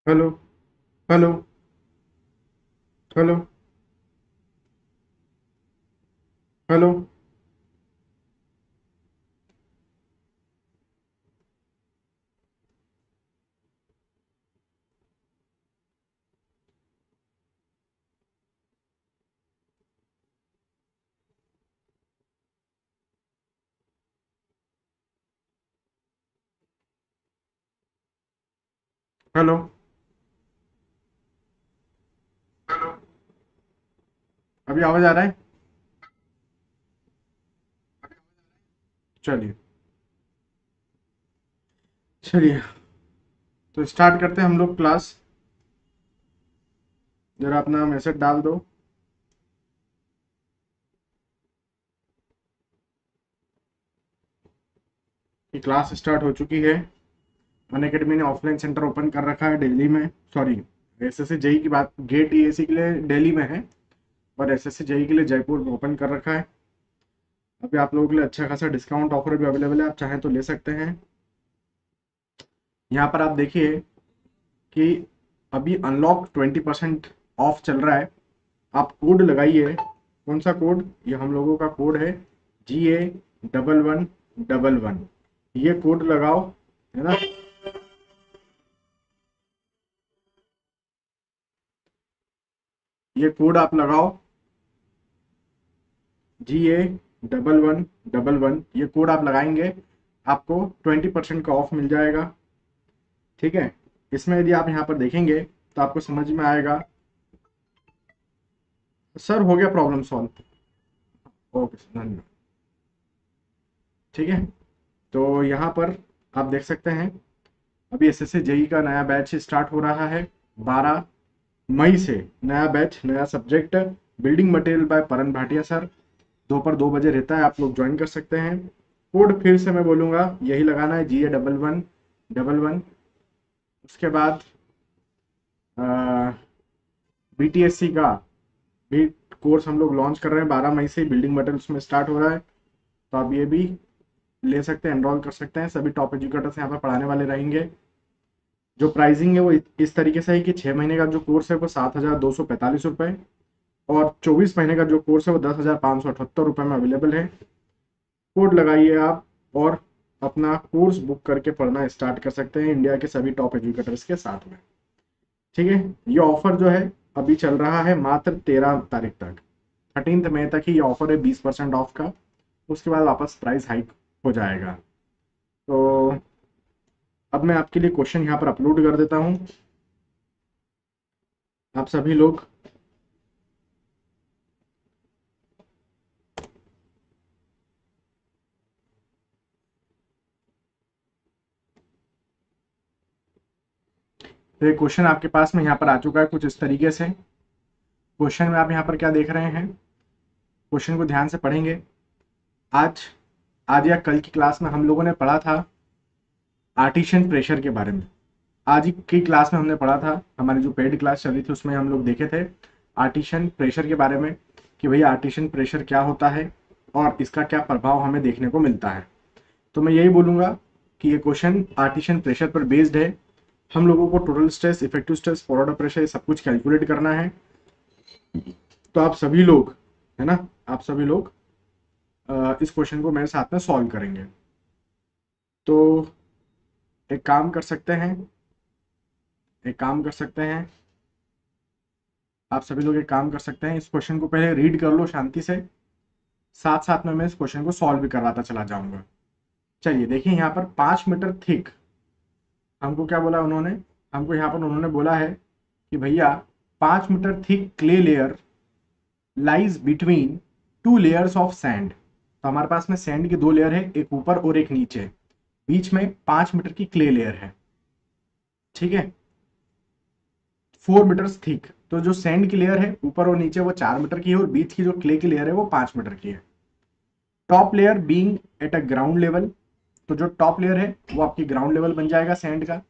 Hello. Hello. Hello. Hello. Hello. अभी आवाज आ रहा है? चलिए। चलिए, तो स्टार्ट करते हैं हम लोग क्लास। जरा अपना मैसेज डाल दो कि क्लास स्टार्ट हो चुकी है। अनअकैडमी ने ऑफलाइन सेंटर ओपन कर रखा है दिल्ली में। सॉरी, एसएससी जेई की बात, गेट ईएसी के लिए दिल्ली में है और एसएससी जेई के लिए जयपुर में ओपन कर रखा है। अभी आप लोगों के लिए अच्छा खासा डिस्काउंट ऑफर भी अवेलेबल है, आप चाहें तो ले सकते हैं। यहाँ पर आप देखिए कि अभी अनलॉक 20% ऑफ चल रहा है। आप कोड लगाइए। कौन सा कोड? ये हम लोगों का कोड है, GA1111। ये कोड लगाओ, है ना। ये कोड आप लगाओ, GA1111। ये कोड आप लगाएंगे, आपको 20% का ऑफ मिल जाएगा। ठीक है। इसमें यदि आप यहाँ पर देखेंगे तो आपको समझ में आएगा। सर, हो गया प्रॉब्लम सॉल्व। ओके सर, धन्यवाद। ठीक है। तो यहाँ पर आप देख सकते हैं, अभी एसएससी जेई का नया बैच स्टार्ट हो रहा है 12 मई से। नया बैच, नया सब्जेक्ट, बिल्डिंग मटेरियल बाय परन भाटिया सर। दोपहर 2 बजे रहता है, आप लोग ज्वाइन कर सकते हैं। कोड फिर से मैं बोलूँगा, यही लगाना है, GA1111। उसके बाद बीटीएससी का भी कोर्स हम लोग लॉन्च कर रहे हैं 12 मई से। बिल्डिंग मटेरियल्स में स्टार्ट हो रहा है, तो आप ये भी ले सकते हैं, एनरोल कर सकते हैं। सभी टॉप एजुकेटर्स यहाँ पर पढ़ाने वाले रहेंगे। जो प्राइसिंग है वो इस तरीके से है कि 6 महीने का जो कोर्स है वो 7,245 रुपये, और 24 महीने का जो कोर्स है वो 10,578 रुपये में अवेलेबल है। कोड लगाइए आप और अपना कोर्स बुक करके पढ़ना स्टार्ट कर सकते हैं इंडिया के सभी टॉप एजुकेटर्स के साथ में। ठीक है। ये ऑफर जो है अभी चल रहा है मात्र 13 तारीख तक। 13 मई तक ही ये ऑफर है 20% ऑफ का। उसके बाद वापस प्राइस हाइक हो जाएगा। तो अब मैं आपके लिए क्वेश्चन यहाँ पर अपलोड कर देता हूँ। आप सभी लोग तो ये क्वेश्चन आपके पास में यहाँ पर आ चुका है कुछ इस तरीके से। क्वेश्चन में आप यहाँ पर क्या देख रहे हैं? क्वेश्चन को ध्यान से पढ़ेंगे। आज आज या कल की क्लास में हम लोगों ने पढ़ा था आर्टिशियन प्रेशर के बारे में। आज की क्लास में हमने पढ़ा था, हमारी जो पेड क्लास चल रही थी उसमें हम लोग देखे थे आर्टिशियन प्रेशर के बारे में, कि भैया आर्टिशियन प्रेशर क्या होता है और इसका क्या प्रभाव हमें देखने को मिलता है। तो मैं यही बोलूँगा कि ये क्वेश्चन आर्टिशियन प्रेशर पर बेस्ड है। हम लोगों को total stress, effective stress, forward pressure, ये सब कुछ कैलकुलेट करना है। तो आप सभी लोग, है ना, आप सभी लोग इस क्वेश्चन को मेरे साथ में सॉल्व करेंगे। तो एक काम कर सकते हैं, एक काम कर सकते हैं, आप सभी लोग एक काम कर सकते हैं, इस क्वेश्चन को पहले रीड कर लो शांति से। साथ साथ में मैं इस क्वेश्चन को सॉल्व भी करवाता चला जाऊंगा। चलिए देखिए, यहाँ पर 5 मीटर थिक हमको क्या बोला उन्होंने? हमको यहाँ पर उन्होंने बोला है कि भैया 5 meter thick clay layer lies between 2 layers of sand. तो हमारे पास में सैंड की 2 लेयर है, एक ऊपर और एक नीचे। बीच में 5 मीटर की क्ले लेयर है। ठीक है। 4 मीटर थिक। तो जो सैंड की लेयर है ऊपर और नीचे वो 4 मीटर की है, और बीच की जो क्ले की लेयर है वो 5 मीटर की है। Top layer being at a ground level. तो जो टॉप लेयर है वो आपकी ग्राउंड लेवल बन जाएगा सैंड का।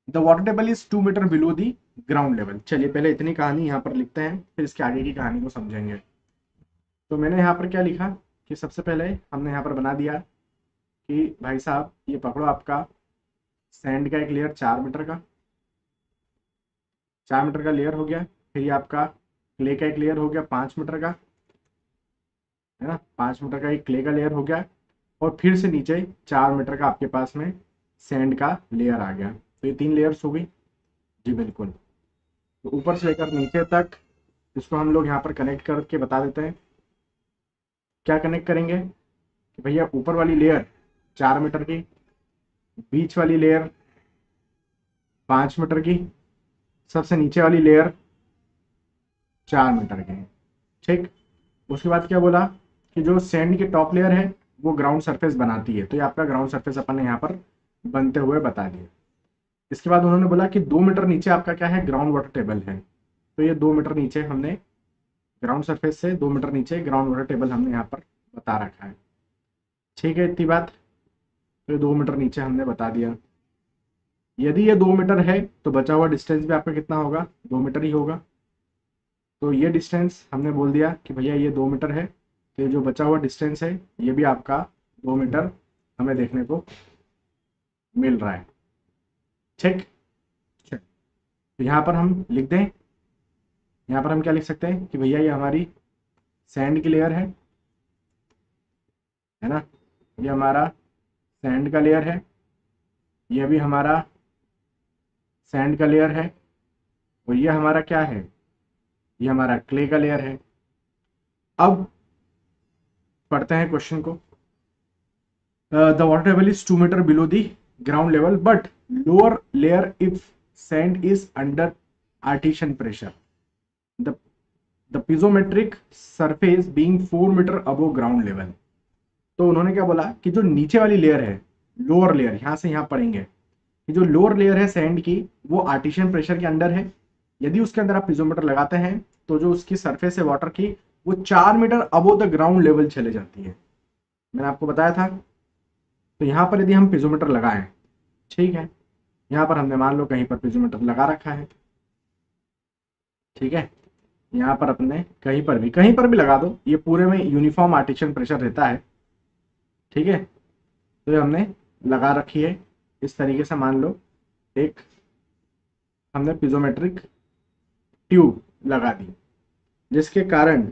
The water table is 2 meter below the ground level. चलिए पहले इतनी कहानी यहाँ पर लिखते हैं, फिर इसके आगे की कहानी को समझेंगे। तो मैंने यहाँ पर क्या लिखा कि सबसे पहले हमने यहाँ पर बना दिया कि भाई साहब ये पकड़ो आपका सैंड का एक लेयर 4 मीटर का, 4 मीटर का लेयर हो गया। फिर ये आपका क्ले का एक लेयर हो गया 5 मीटर का, है ना, 5 मीटर का एक क्ले का लेयर हो गया। और फिर से नीचे 4 मीटर का आपके पास में सैंड का लेयर आ गया। तो ये 3 लेयर्स हो गई। जी बिल्कुल। तो ऊपर से लेकर नीचे तक इसको हम लोग यहाँ पर कनेक्ट करके बता देते हैं। क्या कनेक्ट करेंगे कि भैया ऊपर वाली लेयर 4 मीटर की, बीच वाली लेयर 5 मीटर की, सबसे नीचे वाली लेयर 4 मीटर की। ठीक। उसके बाद क्या बोला कि जो सैंड की टॉप लेयर है वो ग्राउंड सरफेस बनाती है। तो ये आपका ग्राउंड सरफेस अपन ने यहाँ पर बनते हुए बता दिया। इसके बाद उन्होंने बोला कि 2 मीटर नीचे आपका क्या है, ग्राउंड वाटर टेबल है। तो ये 2 मीटर नीचे हमने ग्राउंड सरफेस से 2 मीटर नीचे ग्राउंड वाटर टेबल हमने यहाँ पर बता रखा है। ठीक है, इतनी बात। तो ये 2 मीटर नीचे हमने बता दिया। यदि ये 2 मीटर है तो बचा हुआ डिस्टेंस भी आपका कितना होगा, 2 मीटर ही होगा। तो ये डिस्टेंस हमने बोल दिया कि भैया ये 2 मीटर है। तो ये जो बचा हुआ डिस्टेंस है ये भी आपका 2 मीटर हमें देखने को मिल रहा है। ठीक। तो यहाँ पर हम लिख दें, यहाँ पर हम क्या लिख सकते हैं कि भैया ये हमारी सैंड की लेयर है ना, ये हमारा सैंड का लेयर है, ये भी हमारा सैंड का लेयर है, और ये हमारा क्या है, ये हमारा क्ले का लेयर है। अब पढ़ते हैं क्वेश्चन को। The water table is 2 meter below the ground level but lower layer of sand is under artesian pressure, the piezometric surface being 4 meter above ground level. तो उन्होंने क्या बोला कि जो नीचे वाली लेयर है, लोअर लेयर, यहां से यहां पढ़ेंगे कि जो लोअर लेयर है सैंड की वो आर्टिशियन प्रेशर के अंडर है। यदि उसके अंदर आप पिजोमीटर लगाते हैं तो जो उसकी सरफेस है वाटर की वो 4 meter above the ground level चले जाती है। मैंने आपको बताया था। तो यहां पर यदि हम पिजोमीटर लगाएं, ठीक है, यहां पर हमने मान लो कहीं पर पिजोमीटर लगा रखा है, ठीक है, यहाँ पर अपने कहीं पर भी लगा दो, ये पूरे में यूनिफॉर्म आर्टिशियन प्रेशर रहता है। ठीक है, तो ये हमने लगा रखी है। इस तरीके से मान लो एक हमने पिजोमेट्रिक ट्यूब लगा दी, जिसके कारण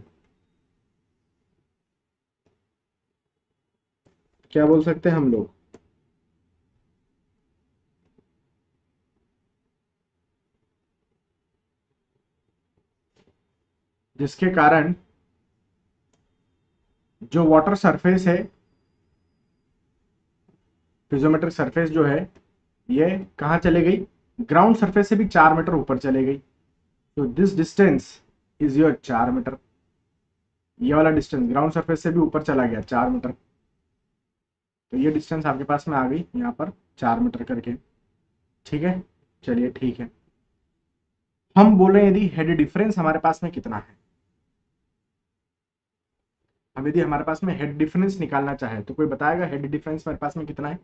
क्या बोल सकते हैं हम लोग, जिसके कारण जो वाटर सरफेस है, पिजोमेट्रिक सरफेस जो है ये कहाँ चले गई, ग्राउंड सरफेस से भी 4 मीटर ऊपर चले गई। तो this distance is your 4 meter. ये वाला डिस्टेंस ग्राउंड सरफेस से भी ऊपर चला गया 4 मीटर। तो ये डिस्टेंस आपके पास में आ गई यहाँ पर 4 मीटर करके। ठीक है, चलिए ठीक है। हम बोल रहे हैं यदि हेड डिफरेंस हमारे पास में कितना है। अब यदि हमारे पास में हेड डिफरेंस निकालना चाहे तो कोई बताएगा हेड डिफरेंस मेरे पास में कितना है,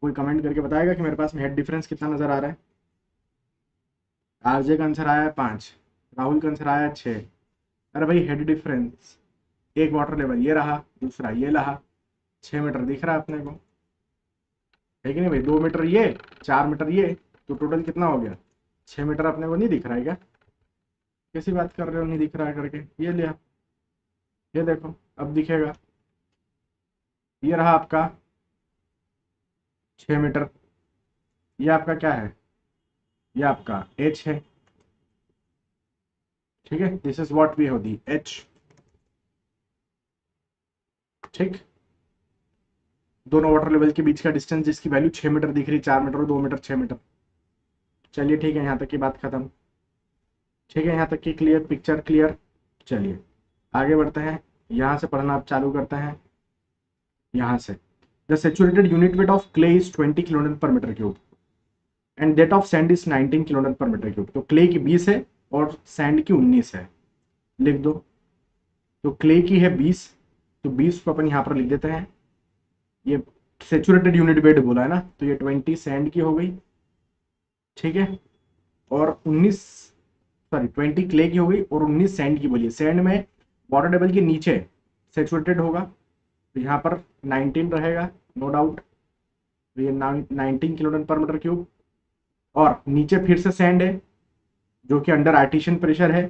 कोई कमेंट करके बताएगा कि मेरे पास में हेड डिफरेंस कितना नजर आ रहा है। आरजे का आंसर आया है 5, राहुल का आंसर आया है 6। अरे भाई हेड डिफरेंस, एक वाटर लेवल ये रहा, दूसरा ये रहा, 6 मीटर दिख रहा है अपने को, है कि नहीं भाई। 2 मीटर ये, 4 मीटर ये, तो टोटल कितना हो गया, 6 मीटर अपने को नहीं दिख रहा है क्या, कैसी बात कर रहे हो नहीं दिख रहा है करके। ये लिया, ये देखो अब दिखेगा, ये रहा आपका 6 मीटर। ये आपका क्या है, ये आपका एच है। ठीक है, दिस इज व्हाट वी होती एच। ठीक, दोनों वाटर लेवल के बीच का डिस्टेंस जिसकी वैल्यू 6 मीटर दिख रही, 4 मीटर और 2 मीटर 6 मीटर। चलिए ठीक है, यहाँ तक की बात खत्म। ठीक है, यहाँ तक की क्लियर, पिक्चर क्लियर। चलिए आगे बढ़ते हैं, यहाँ से पढ़ना आप चालू करते हैं। यहाँ से the saturated unit weight of clay is 20 kilonewton per meter cube and that of sand is 19 kilonewton per meter cube. तो क्ले की 20 है और सैंड की 19 है, लिख दो। तो क्ले की है 20, तो 20 को अपन यहाँ पर लिख देते हैं। ये सेचुरेटेड यूनिट वेट बोला है ना, तो ये 20 सैंड की हो गई। ठीक है, और 19 सॉरी 20 क्ले की हो गई और 19 सैंड की बोलिए। सैंड में वाटर टेबल के नीचे सेचुरेटेड होगा, तो यहाँ पर 19 रहेगा नो डाउट। तो ये 19 किलोन्यूटन पर मीटर क्यूब। और नीचे फिर से सैंड है जो कि अंडर आर्टिशियन प्रेशर है,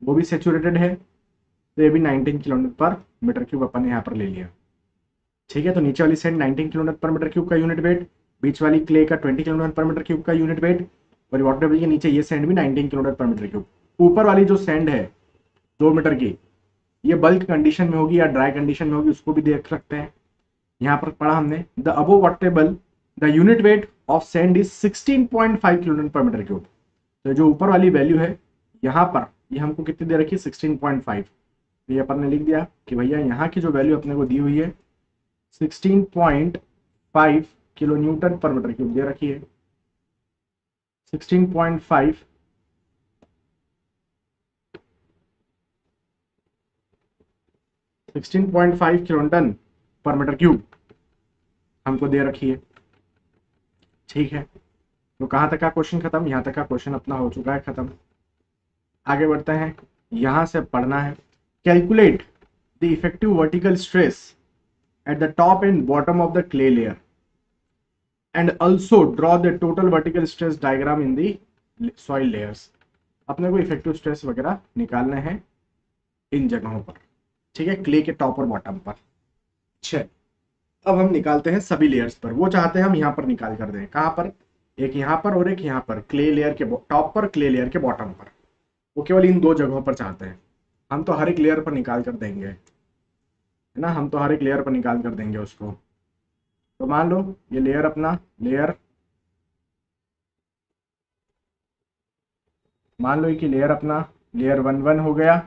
वो भी सेचुरेटेड है, तो ये भी 19 किलोमीटर पर मीटर क्यूब अपन ने यहाँ पर ले लिया। ठीक है, तो नीचे वाली सैंड 19 किलोमीटर पर मीटर क्यूब का यूनिट वेट, बीच वाली क्ले का 20 किलोमीटर पर मीटर क्यूब का यूनिट वेट, और वाटर टेबल के नीचे ये सैंड भी 19 किलोमीटर पर मीटर क्यूब। ऊपर वाली जो सैंड है 2 मीटर की, ये बल्क कंडीशन में होगी या ड्राई कंडीशन में होगी, उसको भी देख सकते हैं। यहाँ पर पढ़ा हमने the above water table the unit weight of sand is 16.5 kilometre पर मीटर क्यूब। तो जो ऊपर वाली वैल्यू है यहाँ पर, ये हमको कितनी दे रखी है 16.5। ये अपन ने लिख दिया कि भैया यहाँ की जो वैल्यू अपने को दी हुई है 16.5 किलो न्यूटन पर मीटर क्यूब दे रखी है। 16.5 किलो न्यूटन पर मीटर क्यूब हमको दे रखी है। ठीक है, तो कहाँ तक का क्वेश्चन खत्म? यहाँ तक का क्वेश्चन अपना हो चुका है खत्म। आगे बढ़ते हैं, यहां से पढ़ना है calculate the effective vertical stress at the top and bottom of the clay layer and also draw the total vertical stress diagram in the soil layers. अपने को इफेक्टिव स्ट्रेस वगैरह निकालने हैं इन जगहों पर। ठीक है, क्ले के टॉप और बॉटम पर। अच्छा, अब हम निकालते हैं सभी लेयर्स पर। वो चाहते हैं हम यहाँ पर निकाल कर दें। कहाँ पर? एक यहाँ पर और एक यहाँ पर, क्ले लेयर के टॉप पर, क्ले लेयर के बॉटम पर। वो केवल इन 2 जगहों पर चाहते हैं। हम तो हर एक लेयर पर निकाल कर देंगे, है ना, हम तो हर एक लेयर पर निकाल कर देंगे उसको। तो मान लो ये लेयर अपना मान लो कि लेयर अपना लेयर 1 हो गया।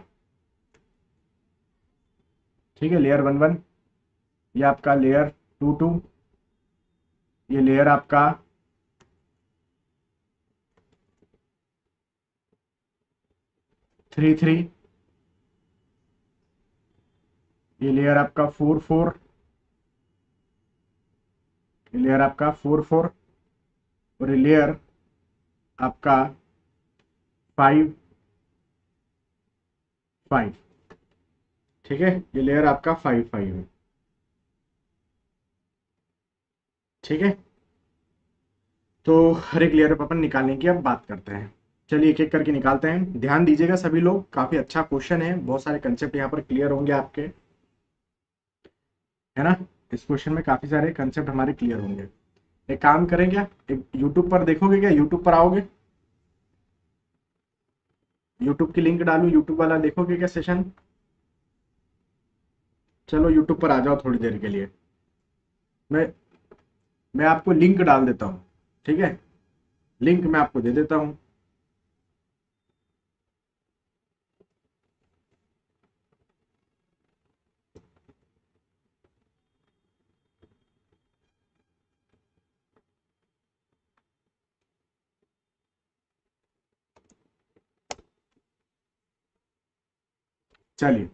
ठीक है, लेयर 1, ये आपका लेयर 2, ये लेयर आपका 3, ये लेयर आपका 4, ये लेयर आपका 4, और ये लेयर आपका 5। ठीक है, ये लेयर आपका 5 है। ठीक है, तो हर एक लेयर पर अपन निकालने की अब बात करते हैं। चलिए एक एक करके निकालते हैं। ध्यान दीजिएगा सभी लोग, काफी अच्छा क्वेश्चन है, बहुत सारे कंसेप्ट यहाँ पर क्लियर होंगे आपके, है ना। इस क्वेश्चन में काफी सारे कंसेप्ट हमारे क्लियर होंगे। एक काम करें क्या, एक यूट्यूब पर देखोगे क्या? यूट्यूब पर आओगे? यूट्यूब की लिंक डालूं, यूट्यूब वाला देखोगे क्या सेशन? चलो यूट्यूब पर आ जाओ थोड़ी देर के लिए। मैं आपको लिंक डाल देता हूँ। ठीक है, लिंक मैं आपको दे देता हूँ। चलिए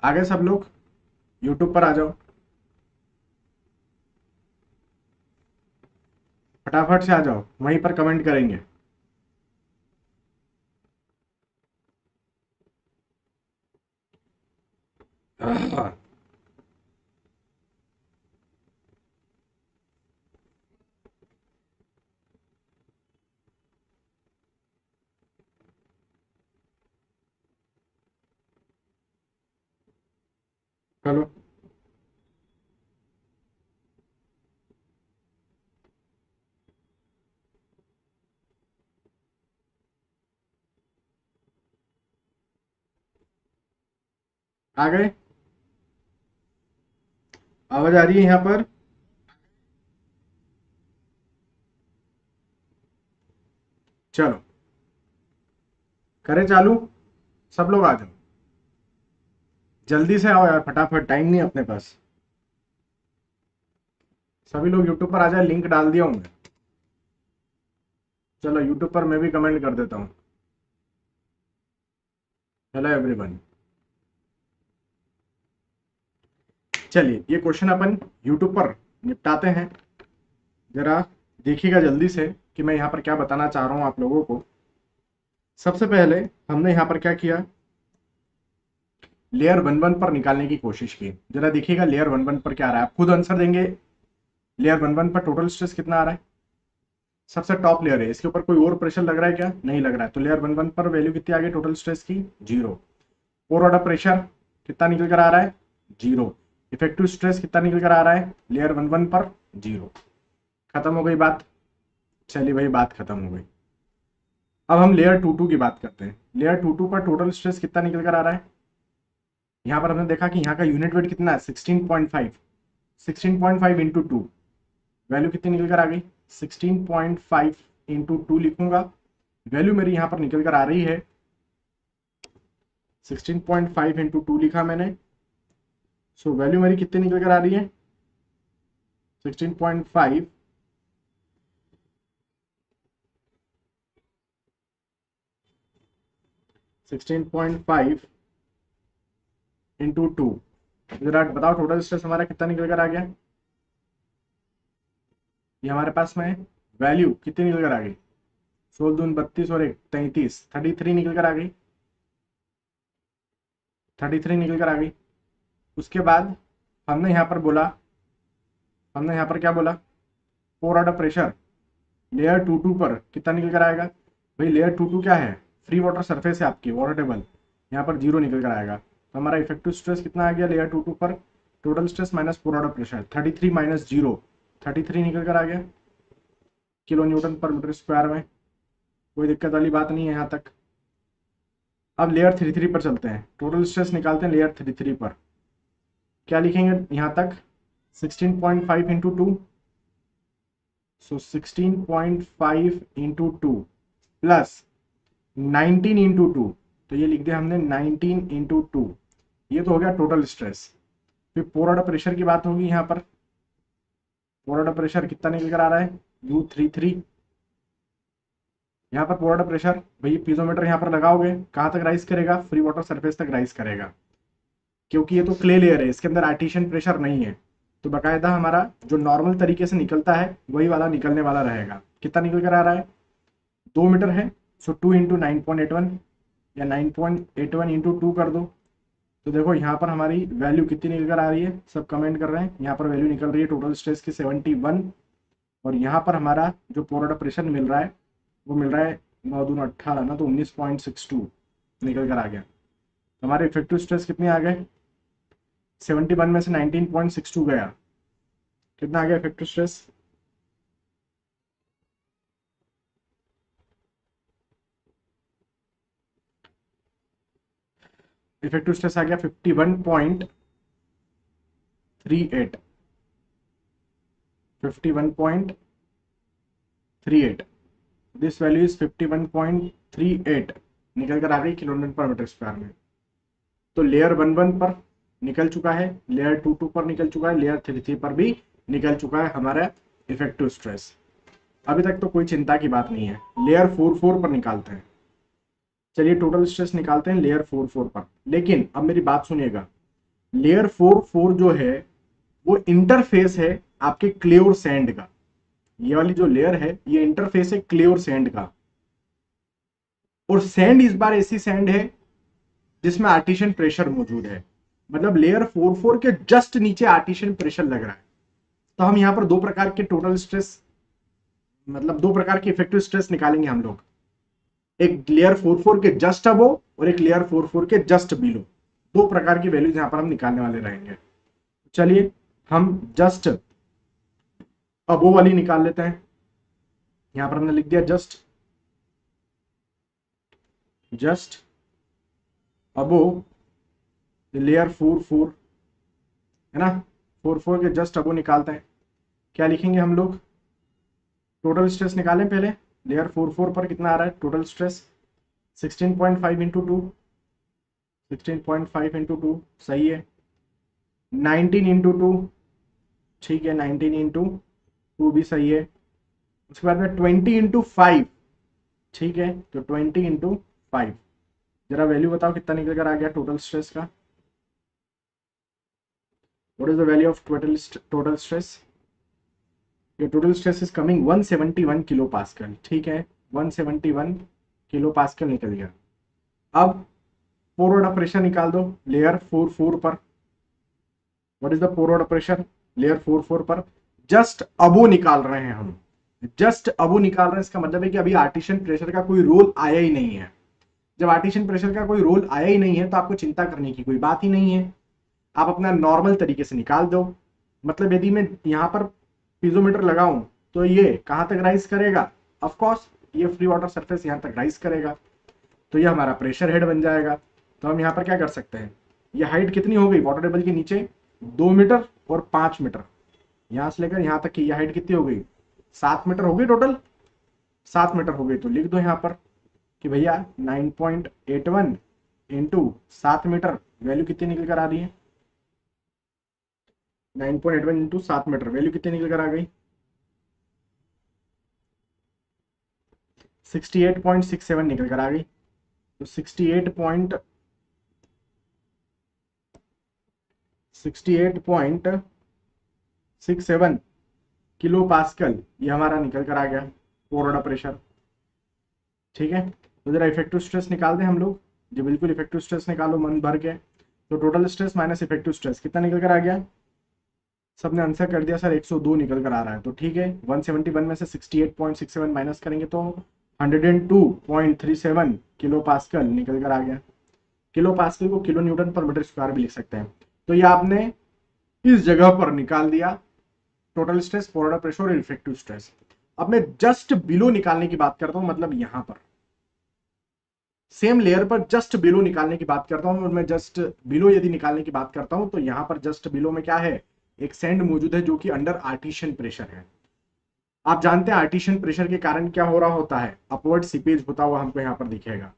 आगे सब लोग यूट्यूब पर आ जाओ, फटाफट से आ जाओ, वहीं पर कमेंट करेंगे। चलो आ गए? आवाज आ रही है यहाँ पर? चलो करें चालू, सब लोग आ जाओ, जल्दी से आओ यार, फटाफट, टाइम नहीं है अपने पास। सभी लोग यूट्यूब पर आ जाए, लिंक डाल दिया हूँ। चलो यूट्यूब पर मैं भी कमेंट कर देता हूँ। Hello everyone. चलिए ये क्वेश्चन अपन यूट्यूब पर निपटाते हैं। जरा देखिएगा जल्दी से कि मैं यहाँ पर क्या बताना चाह रहा हूँ आप लोगों को। सबसे पहले हमने यहाँ पर क्या किया, लेयर 1 पर निकालने की कोशिश की। जरा देखिएगा लेयर 1 पर क्या आ रहा है, आप खुद आंसर देंगे। लेयर 1 पर टोटल स्ट्रेस कितना आ रहा है? सबसे टॉप लेयर है, इसके ऊपर कोई और प्रेशर लग रहा है क्या? नहीं लग रहा है। तो लेयर 1 1 पर वैल्यू कितनी आ गई टोटल स्ट्रेस की? 0। पोर ऑर्डर प्रेशर कितना निकल कर आ रहा है? 0। इफेक्टिव स्ट्रेस कितना निकल कर आ रहा है लेयर 1 1 पर? 0। खत्म हो गई बात। चलिए भाई बात खत्म हो गई। अब हम लेयर 2 2 की बात करते हैं। लेयर 2 2 पर टोटल स्ट्रेस कितना निकल कर आ रहा है? यहाँ पर हमने देखा कि यहाँ का यूनिट वेट कितना है? 16.5। 16.5 इंटू 2, वैल्यू कितनी निकल कर आ गई? 16.5 इंटू 2 लिखूंगा, वैल्यू मेरी यहाँ पर निकल कर आ रही है 16.5 इंटू 2 लिखा मैंने। सो वैल्यू मेरी कितनी निकल कर आ रही है? 16.5 16.5 इंटू 2। जरा बताओ टोटल स्ट्रेस हमारा कितना निकल कर आ गया? ये हमारे पास में वैल्यू कितनी निकल कर आ गई? 16 दून 32 और 1 33, 33 निकल कर आ गई। 33 निकल कर आ गई। उसके बाद हमने यहाँ पर बोला, हमने यहाँ पर क्या बोला? पोर ऑर्डर प्रेशर लेयर 2 2 पर कितना निकल कर आएगा? भाई लेयर 2 2 क्या है? फ्री वाटर सरफेस है आपकी, वाटर टेबल। यहाँ पर 0 निकल कर आएगा। तो हमारा इफेक्टिव स्ट्रेस कितना आ गया लेयर 2 2 पर? टोटल स्ट्रेस माइनस पोर ऑर्डर प्रेशर 33 माइनस 0, 33 निकल कर आ गया किलो न्यूटन पर मीटर स्क्वायर में। कोई दिक्कत वाली बात नहीं है यहाँ तक। अब लेयर 3 3 पर चलते हैं, टोटल स्ट्रेस निकालते हैं लेयर 3 3 पर। क्या लिखेंगे यहाँ तक? 16.5 इंटू 2, सो 16.5 इंटू 2 प्लस 19 इंटू 2, तो ये लिख दिया हमने 19 इंटू 2। ये तो हो गया टोटल स्ट्रेस। फिर पोर ऑर्डर प्रेशर की बात होगी यहाँ पर। पोर ऑर्डर प्रेशर कितना निकल कर आ रहा है? U33। यहाँ पर पोर ऑर्डर प्रेशर, भाई पीजोमीटर यहाँ पर लगाओगे, कहाँ तक राइज करेगा? फ्री वाटर सरफेस तक राइज करेगा, क्योंकि ये तो क्ले लेयर है, इसके अंदर आर्टिशियन प्रेशर नहीं है। तो बाकायदा हमारा जो नॉर्मल तरीके से निकलता है वही वाला निकलने वाला रहेगा। कितना निकल कर आ रहा है? 2 मीटर है, सो 2 इंटू 9.81 या 9.81 इंटू 2 कर दो। तो देखो यहाँ पर हमारी वैल्यू कितनी निकल कर आ रही है, सब कमेंट कर रहे हैं। यहाँ पर वैल्यू निकल रही है टोटल स्ट्रेस की 71, और यहाँ पर हमारा जो पोर ऑर्डर प्रेशर मिल रहा है वो मिल रहा है 9 दून 18 ना, तो 19.62 निकल कर आ गया। तो हमारे इफेक्टिव स्ट्रेस कितने आ गए? 71 में से 19.62 गया, कितना आ गया इफेक्टिव स्ट्रेस? इफेक्टिव स्ट्रेस आ गया 51.38। 51.38, दिस वैल्यू इज 51.38 निकल कर आ गई किलो न्यूटन पर मीटर स्क्वायर में। तो लेयर 1 1 पर निकल चुका है, लेयर 2 2 पर निकल चुका है, लेयर 3 3 पर भी निकल चुका है हमारा इफेक्टिव स्ट्रेस। अभी तक तो कोई चिंता की बात नहीं है। लेयर 4 4 पर निकालते हैं। चलिए टोटल स्ट्रेस निकालते हैं लेयर 4 4 पर। लेकिन अब मेरी बात सुनिएगा, लेयर 4 4 जो है वो इंटरफेस है आपके क्ले और सैंड का। ये वाली जो लेयर है ये इंटरफेस है क्ले और सैंड का, और सैंड इस बार ऐसी सैंड है जिसमें आर्टिशियन प्रेशर मौजूद है। मतलब लेयर 4 4 के जस्ट नीचे आर्टिशियन प्रेशर लग रहा है। तो हम यहाँ पर दो प्रकार के टोटल स्ट्रेस, मतलब दो प्रकार के इफेक्टिव स्ट्रेस निकालेंगे हम लोग। एक लेयर 4 4 के जस्ट अबो और एक लेयर 4 4 के जस्ट बिलो। दो प्रकार की वैल्यूज यहाँ पर हम निकालने वाले रहेंगे। चलिए हम जस्ट अबो वाली निकाल लेते हैं। यहाँ पर हमने लिख दिया जस्ट अबो लेयर 4 4, है ना। 4 4 के जस्ट अबो निकालते हैं। क्या लिखेंगे हम लोग? टोटल स्ट्रेस निकालें पहले। लेयर 4 4 पर कितना आ रहा है टोटल स्ट्रेस? 16.5 इंटू 2, 16.5 इंटू 2 सही है। 19 इंटू 2, ठीक है, 19 इंटू 2 भी सही है। उसके बाद में 20 इंटू 5, ठीक है, तो 20 इंटू 5। जरा वैल्यू बताओ कितना निकल कर आ गया टोटल स्ट्रेस का? What is the value of total stress? your total stress is coming 171 kilo pascal, ठीक है, 171 किलो पास्कल निकल गया। अब पोर ऑर्डर प्रेशर निकाल दो लेयर 4 4 पर। What is the pore water pressure layer 4 4 पर? जस्ट अबो निकाल रहे हैं हम, जस्ट अबो निकाल रहे हैं, इसका मतलब है कि अभी आर्टिशियन प्रेशर का कोई रोल आया ही नहीं है। जब आर्टिशियन प्रेशर का कोई रोल आया ही नहीं है तो आपको चिंता करने की कोई बात ही नहीं है, आप अपना नॉर्मल तरीके से निकाल दो। मतलब यदि मैं यहाँ पर पीजोमीटर लगाऊं तो ये कहां तक राइज करेगा, ऑफ कोर्स ये फ्री वाटर सरफेस यहाँ तक राइज करेगा, तो ये हमारा प्रेशर हेड बन जाएगा। तो हम यहाँ पर क्या कर सकते हैं, ये हाइट कितनी हो गई वाटर टेबल के नीचे, 2 मीटर और 5 मीटर, यहाँ से लेकर यहाँ तक की ये हाइट कितनी हो गई, 7 मीटर हो गई टोटल, 7 मीटर हो गई। तो लिख दो यहाँ पर कि भैया 9.81 इंटू 7 मीटर, वैल्यू कितनी निकल कर आ रही है, 9.81 इंटू 7 मीटर, वैल्यू कितनी निकल कर आ गई, 68.67 निकल कर आ गई। तो 68.67 किलो पास्कल ये हमारा निकल कर आ गया पोर प्रेशर। ठीक है, तो जरा इफेक्टिव स्ट्रेस निकाल दें हम लोग जी, बिल्कुल इफेक्टिव स्ट्रेस निकालो मन भर के। तो total stress minus effective stress कितना निकल कर आ गया, सबने आंसर कर दिया सर 102 निकल कर आ रहा है। तो ठीक है, 171 में से 68.67 माइनस करेंगे तो 102.37 किलो पास्कल निकल कर आ गया। किलो पास्कल को किलो न्यूटन पर मीटर स्क्वायर भी लिख सकते हैं। तो ये आपने इस जगह पर निकाल दिया टोटल स्ट्रेस, पोर प्रेशर और इफेक्टिव स्ट्रेस। अब मैं जस्ट बिलो निकालने की बात करता हूं, मतलब यहां पर सेम लेयर पर जस्ट बिलो निकालने की बात करता हूं। और मैं जस्ट बिलो यदि निकालने की बात करता हूं तो यहां पर जस्ट बिलो में क्या है, एक सैंड मौजूद है जो कि अंडर आर्टिशियन प्रेशर है। आप जानते हैं आर्टिशियन प्रेशर के कारण क्या हो रहा होता है, अपवर्ड सीपेज होता हुआ हमको यहाँ पर दिखेगा,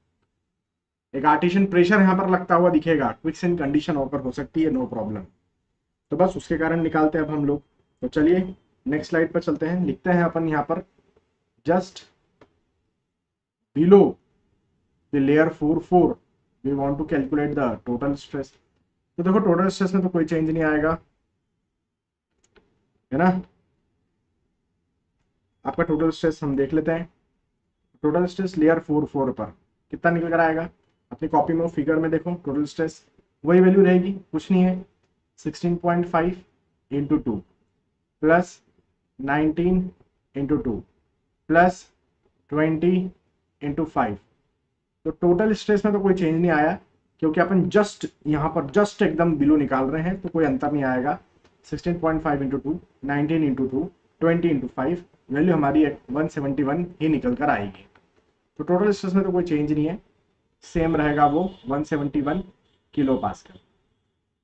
एक आर्टिशियन प्रेशर यहाँ पर लगता हुआ दिखेगा, क्विकसेंड कंडीशन ऑकर हो सकती है, नो प्रॉब्लम। तो बस उसके कारण निकालते हैं अब हम लोग। तो चलिए नेक्स्ट स्लाइड पर चलते हैं, लिखते हैं अपन यहाँ पर just below the layer 4 we want to calculate the total stress. तो देखो टोटल स्ट्रेस में तो कोई चेंज नहीं आएगा, है ना। आपका टोटल स्ट्रेस हम देख लेते हैं, टोटल स्ट्रेस लेयर 4 पर कितना निकल कर आएगा, अपनी कॉपी में फिगर में देखो, टोटल स्ट्रेस वही वैल्यू रहेगी, कुछ नहीं है, 16.5 into 2 plus 19 into 2 plus 20 into 5। तो टोटल स्ट्रेस में तो कोई चेंज नहीं आया क्योंकि अपन जस्ट यहाँ पर जस्ट एकदम बिलो निकाल रहे हैं, तो कोई अंतर नहीं आएगा। 16.5 इंटू 2, 19 इंटू 2, 20 इंटू 5, वैल्यू हमारी 171 ही निकल कर आएगी। तो टोटल स्ट्रेस में तो कोई चेंज नहीं है, सेम रहेगा वो 171 किलो पास्कल।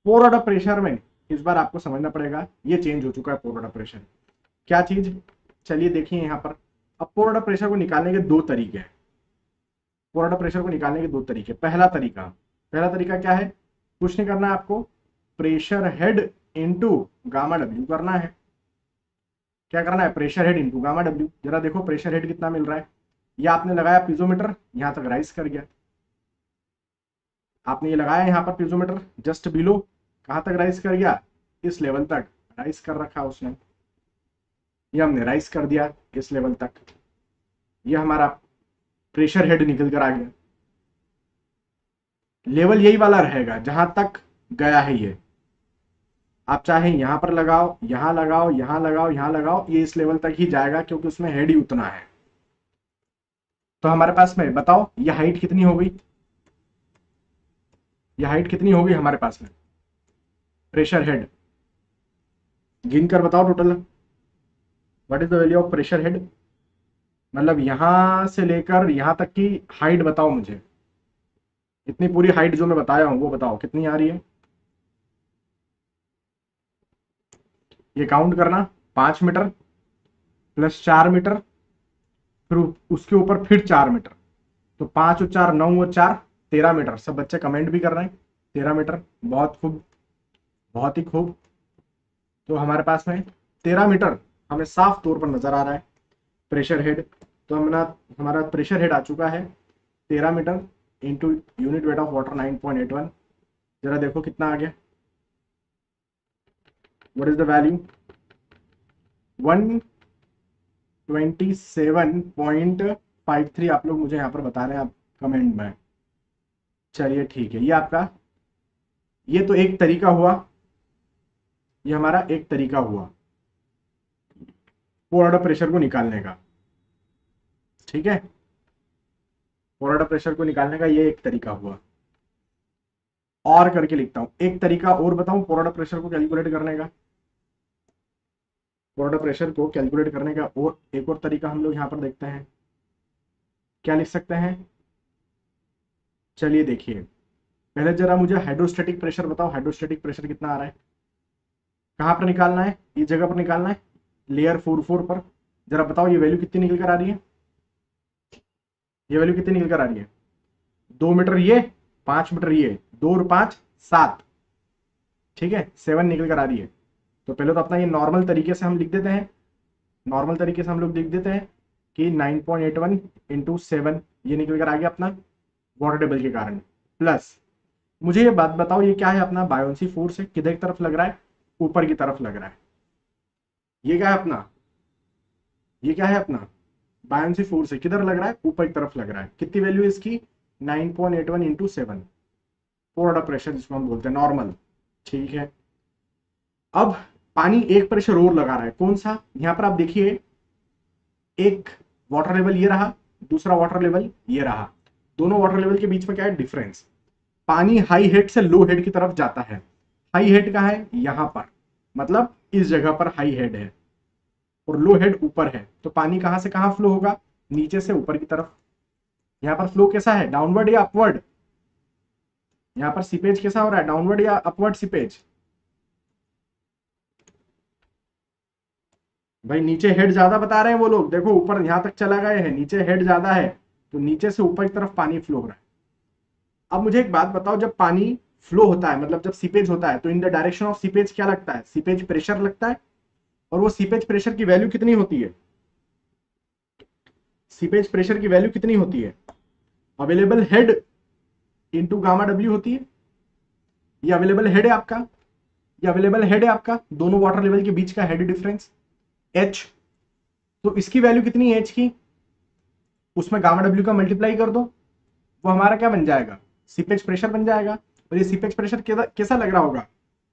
पोर वाटर प्रेशर में इस बार आपको समझना पड़ेगा, ये चेंज हो चुका है पोर वाटर प्रेशर। क्या चीज, चलिए देखिए यहाँ पर। अब पोर वाटर प्रेशर को निकालने के दो तरीके हैं, पोर वाटर प्रेशर को निकालने के दो तरीके। पहला तरीका क्या है, कुछ नहीं करना है आपको, pressure head into gamma W करना है। क्या करना है, pressure head into gamma W. जरा देखो प्रेशर हेड कितना मिल रहा है, ये आपने लगाया पीजोमीटर, यहां तक राइज कर गया, आपने ये लगाया यहाँ पर पीजोमीटर जस्ट बिलो, कहां तक राइज कर गया, इस लेवल तक राइज कर रखा उसने, ये हमने राइज कर दिया इस लेवल तक, ये हमारा प्रेशर हेड निकल कर आ गया। लेवल यही वाला रहेगा जहां तक गया है ये, आप चाहे यहां पर लगाओ, यहां लगाओ, यहां लगाओ, यहां लगाओ, ये इस लेवल तक ही जाएगा क्योंकि उसमें हेड ही उतना है। तो हमारे पास में बताओ ये हाइट कितनी हो गई, ये हाइट कितनी हो गई हमारे पास में, प्रेशर हेड गिन कर बताओ total, what is the value of pressure head, मतलब यहां से लेकर यहां तक की हाइट बताओ मुझे, इतनी पूरी हाइट जो मैं बताया हूं वो बताओ कितनी आ रही है, ये काउंट करना, 5 मीटर प्लस 4 मीटर, फिर उसके ऊपर फिर 4 मीटर, तो 5 और 4 9 और 4 13 मीटर। सब बच्चे कमेंट भी कर रहे हैं 13 मीटर, बहुत खूब, बहुत ही खूब। तो हमारे पास में 13 मीटर हमें साफ तौर पर नजर आ रहा है प्रेशर हेड। तो हमारा प्रेशर हेड आ चुका है 13 meter into unit weight of water 9.81। जरा देखो कितना आ गया, व्हाट इज द वैल्यू, 127.53 आप लोग मुझे यहाँ पर बता रहे हैं आप कमेंट में। चलिए ठीक है, ये आपका, ये तो एक तरीका हुआ, ये हमारा एक तरीका हुआ। पोर ऑर्डर प्रेशर को निकालने का। ठीक है, पोर ऑर्डर प्रेशर को निकालने का ये एक तरीका हुआ। और करके लिखता हूं, एक तरीका और बताऊं पोर ऑर्डर प्रेशर को कैलकुलेट करने का। पोर ऑर्डर प्रेशर को कैलकुलेट करने का और एक और तरीका हम लोग यहां पर देखते हैं। क्या लिख सकते हैं, चलिए देखिए, पहले जरा मुझे हाइड्रोस्टेटिक प्रेशर बताओ, हाइड्रोस्टेटिक प्रेशर कितना आ रहा है, कहां पर निकालना है, इस जगह पर निकालना है, लेयर 4 पर। जरा बताओ ये वैल्यू कितनी निकल कर आ रही है, ये वैल्यू कितनी निकल कर आ रही है, 2 मीटर ये, 5 मीटर ये, 2 और 5 7, ठीक है, 7 निकल कर आ रही है। तो पहले तो अपना ये नॉर्मल तरीके से हम लिख देते हैं, नॉर्मल तरीके से हम लोग लिख देते हैं कि 9.81 इंटू 7 ये निकल कर आ गया अपना वाटर टेबल के कारण। प्लस मुझे ये बात बताओ, ये क्या है अपना बायोन्सी फोर्स है, किधर की तरफ लग रहा है, ऊपर की तरफ लग रहा है। ये क्या है अपना, ये क्या है अपना बायोन्सी फोर्स है, किधर लग रहा है, ऊपर की तरफ लग रहा है। कितनी वैल्यू है इसकी, 9.81 इंटू 7, पोर ऑर्डर प्रेशर जिसको हम बोलते हैं नॉर्मल। ठीक है, अब पानी एक प्रेशर और लगा रहा है, कौन सा, यहां पर आप देखिए, एक वाटर लेवल ये रहा, दूसरा वाटर लेवल ये रहा, दोनों वाटर लेवल के बीच में क्या है डिफरेंस। पानी हाई हेड से लो हेड की तरफ जाता है, हाई हेड कहाँ है, यहां पर, मतलब इस जगह पर हाई हेड है और लो हेड ऊपर है, तो पानी कहां से कहां फ्लो होगा, नीचे से ऊपर की तरफ। यहां पर फ्लो कैसा है, डाउनवर्ड या अपवर्ड, यहां पर सीपेज कैसा हो रहा है, डाउनवर्ड या अपवर्ड सीपेज। भाई नीचे हेड ज्यादा बता रहे हैं वो लोग, देखो ऊपर यहां तक चला गए हैं, नीचे हेड ज्यादा है, तो नीचे से ऊपर की तरफ पानी फ्लो हो रहा है। अब मुझे एक बात बताओ, जब पानी फ्लो होता है, मतलब जब सीपेज होता है, तो in the direction of seepage क्या लगता है, सीपेज प्रेशर लगता है, और वो सीपेज प्रेशर की वैल्यू कितनी होती है, सीपेज प्रेशर की वैल्यू कितनी होती है, available head into gamma W होती है। ये अवेलेबल हेड है आपका, ये अवेलेबल हेड है आपका, दोनों वाटर लेवल के बीच का हेड डिफरेंस एच। तो इसकी वैल्यू कितनी है एच की, उसमें गामा डब्ल्यू का मल्टीप्लाई कर दो, वो हमारा क्या बन जाएगा, सीपेज प्रेशर बन जाएगा। और ये सीपेज प्रेशर कैसा लग रहा होगा,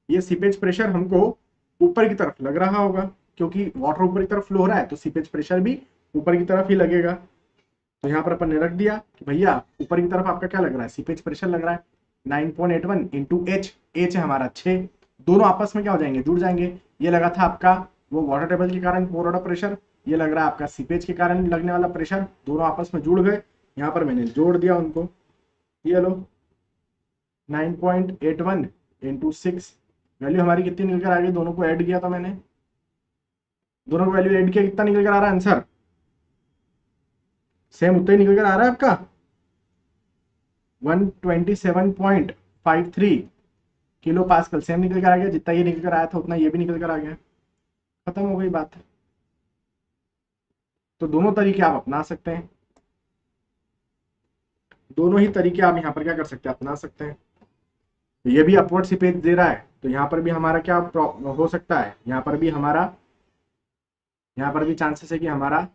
ये सीपेज प्रेशर हमको ऊपर की तरफ लग रहा होगा, क्योंकि वाटर ऊपर की तरफ फ्लो हो रहा है, तो सीपेज प्रेशर भी ऊपर की तरफ ही लगेगा। तो यहाँ पर अपन ने रख दिया कि भैया ऊपर की तरफ आपका क्या लग रहा है, सीपेज प्रेशर लग रहा है 9.81 इंटू एच, एच है हमारा 6, दोनों आपस में क्या हो जाएंगे, जुड़ जाएंगे। ये लगा था आपका वो वाटर टेबल के कारण पोर ऑर्डर प्रेशर, ये लग रहा है आपका सीपेज के कारण लगने वाला प्रेशर, दोनों आपस में जुड़ गए। यहाँ पर मैंने जोड़ दिया उनको, ये लो 9.81 इंटू 6, वैल्यू हमारी कितनी निकल कर आ गई, दोनों को ऐड किया था मैंने, दोनों को वैल्यू ऐड किया, कितना निकल कर आ रहा है आंसर, सेम उतना ही निकल कर आ रहा है आपका 127.53 किलो पास्कल, सेम निकल कर आ गया, जितना ये निकल कर आया था उतना ये भी निकल कर आ गया, खत्म हो गई बात। तो दोनों तरीके आप अपना सकते हैं, दोनों ही तरीके आप यहाँ पर क्या कर सकते हैं, अपना सकते हैं। तो ये भी अपवर्ड सीपेज दे रहा है, तो यहाँ पर भी हमारा क्या हो सकता है, यहाँ पर भी हमारा, यहाँ पर भी चांसेस है कि हमारा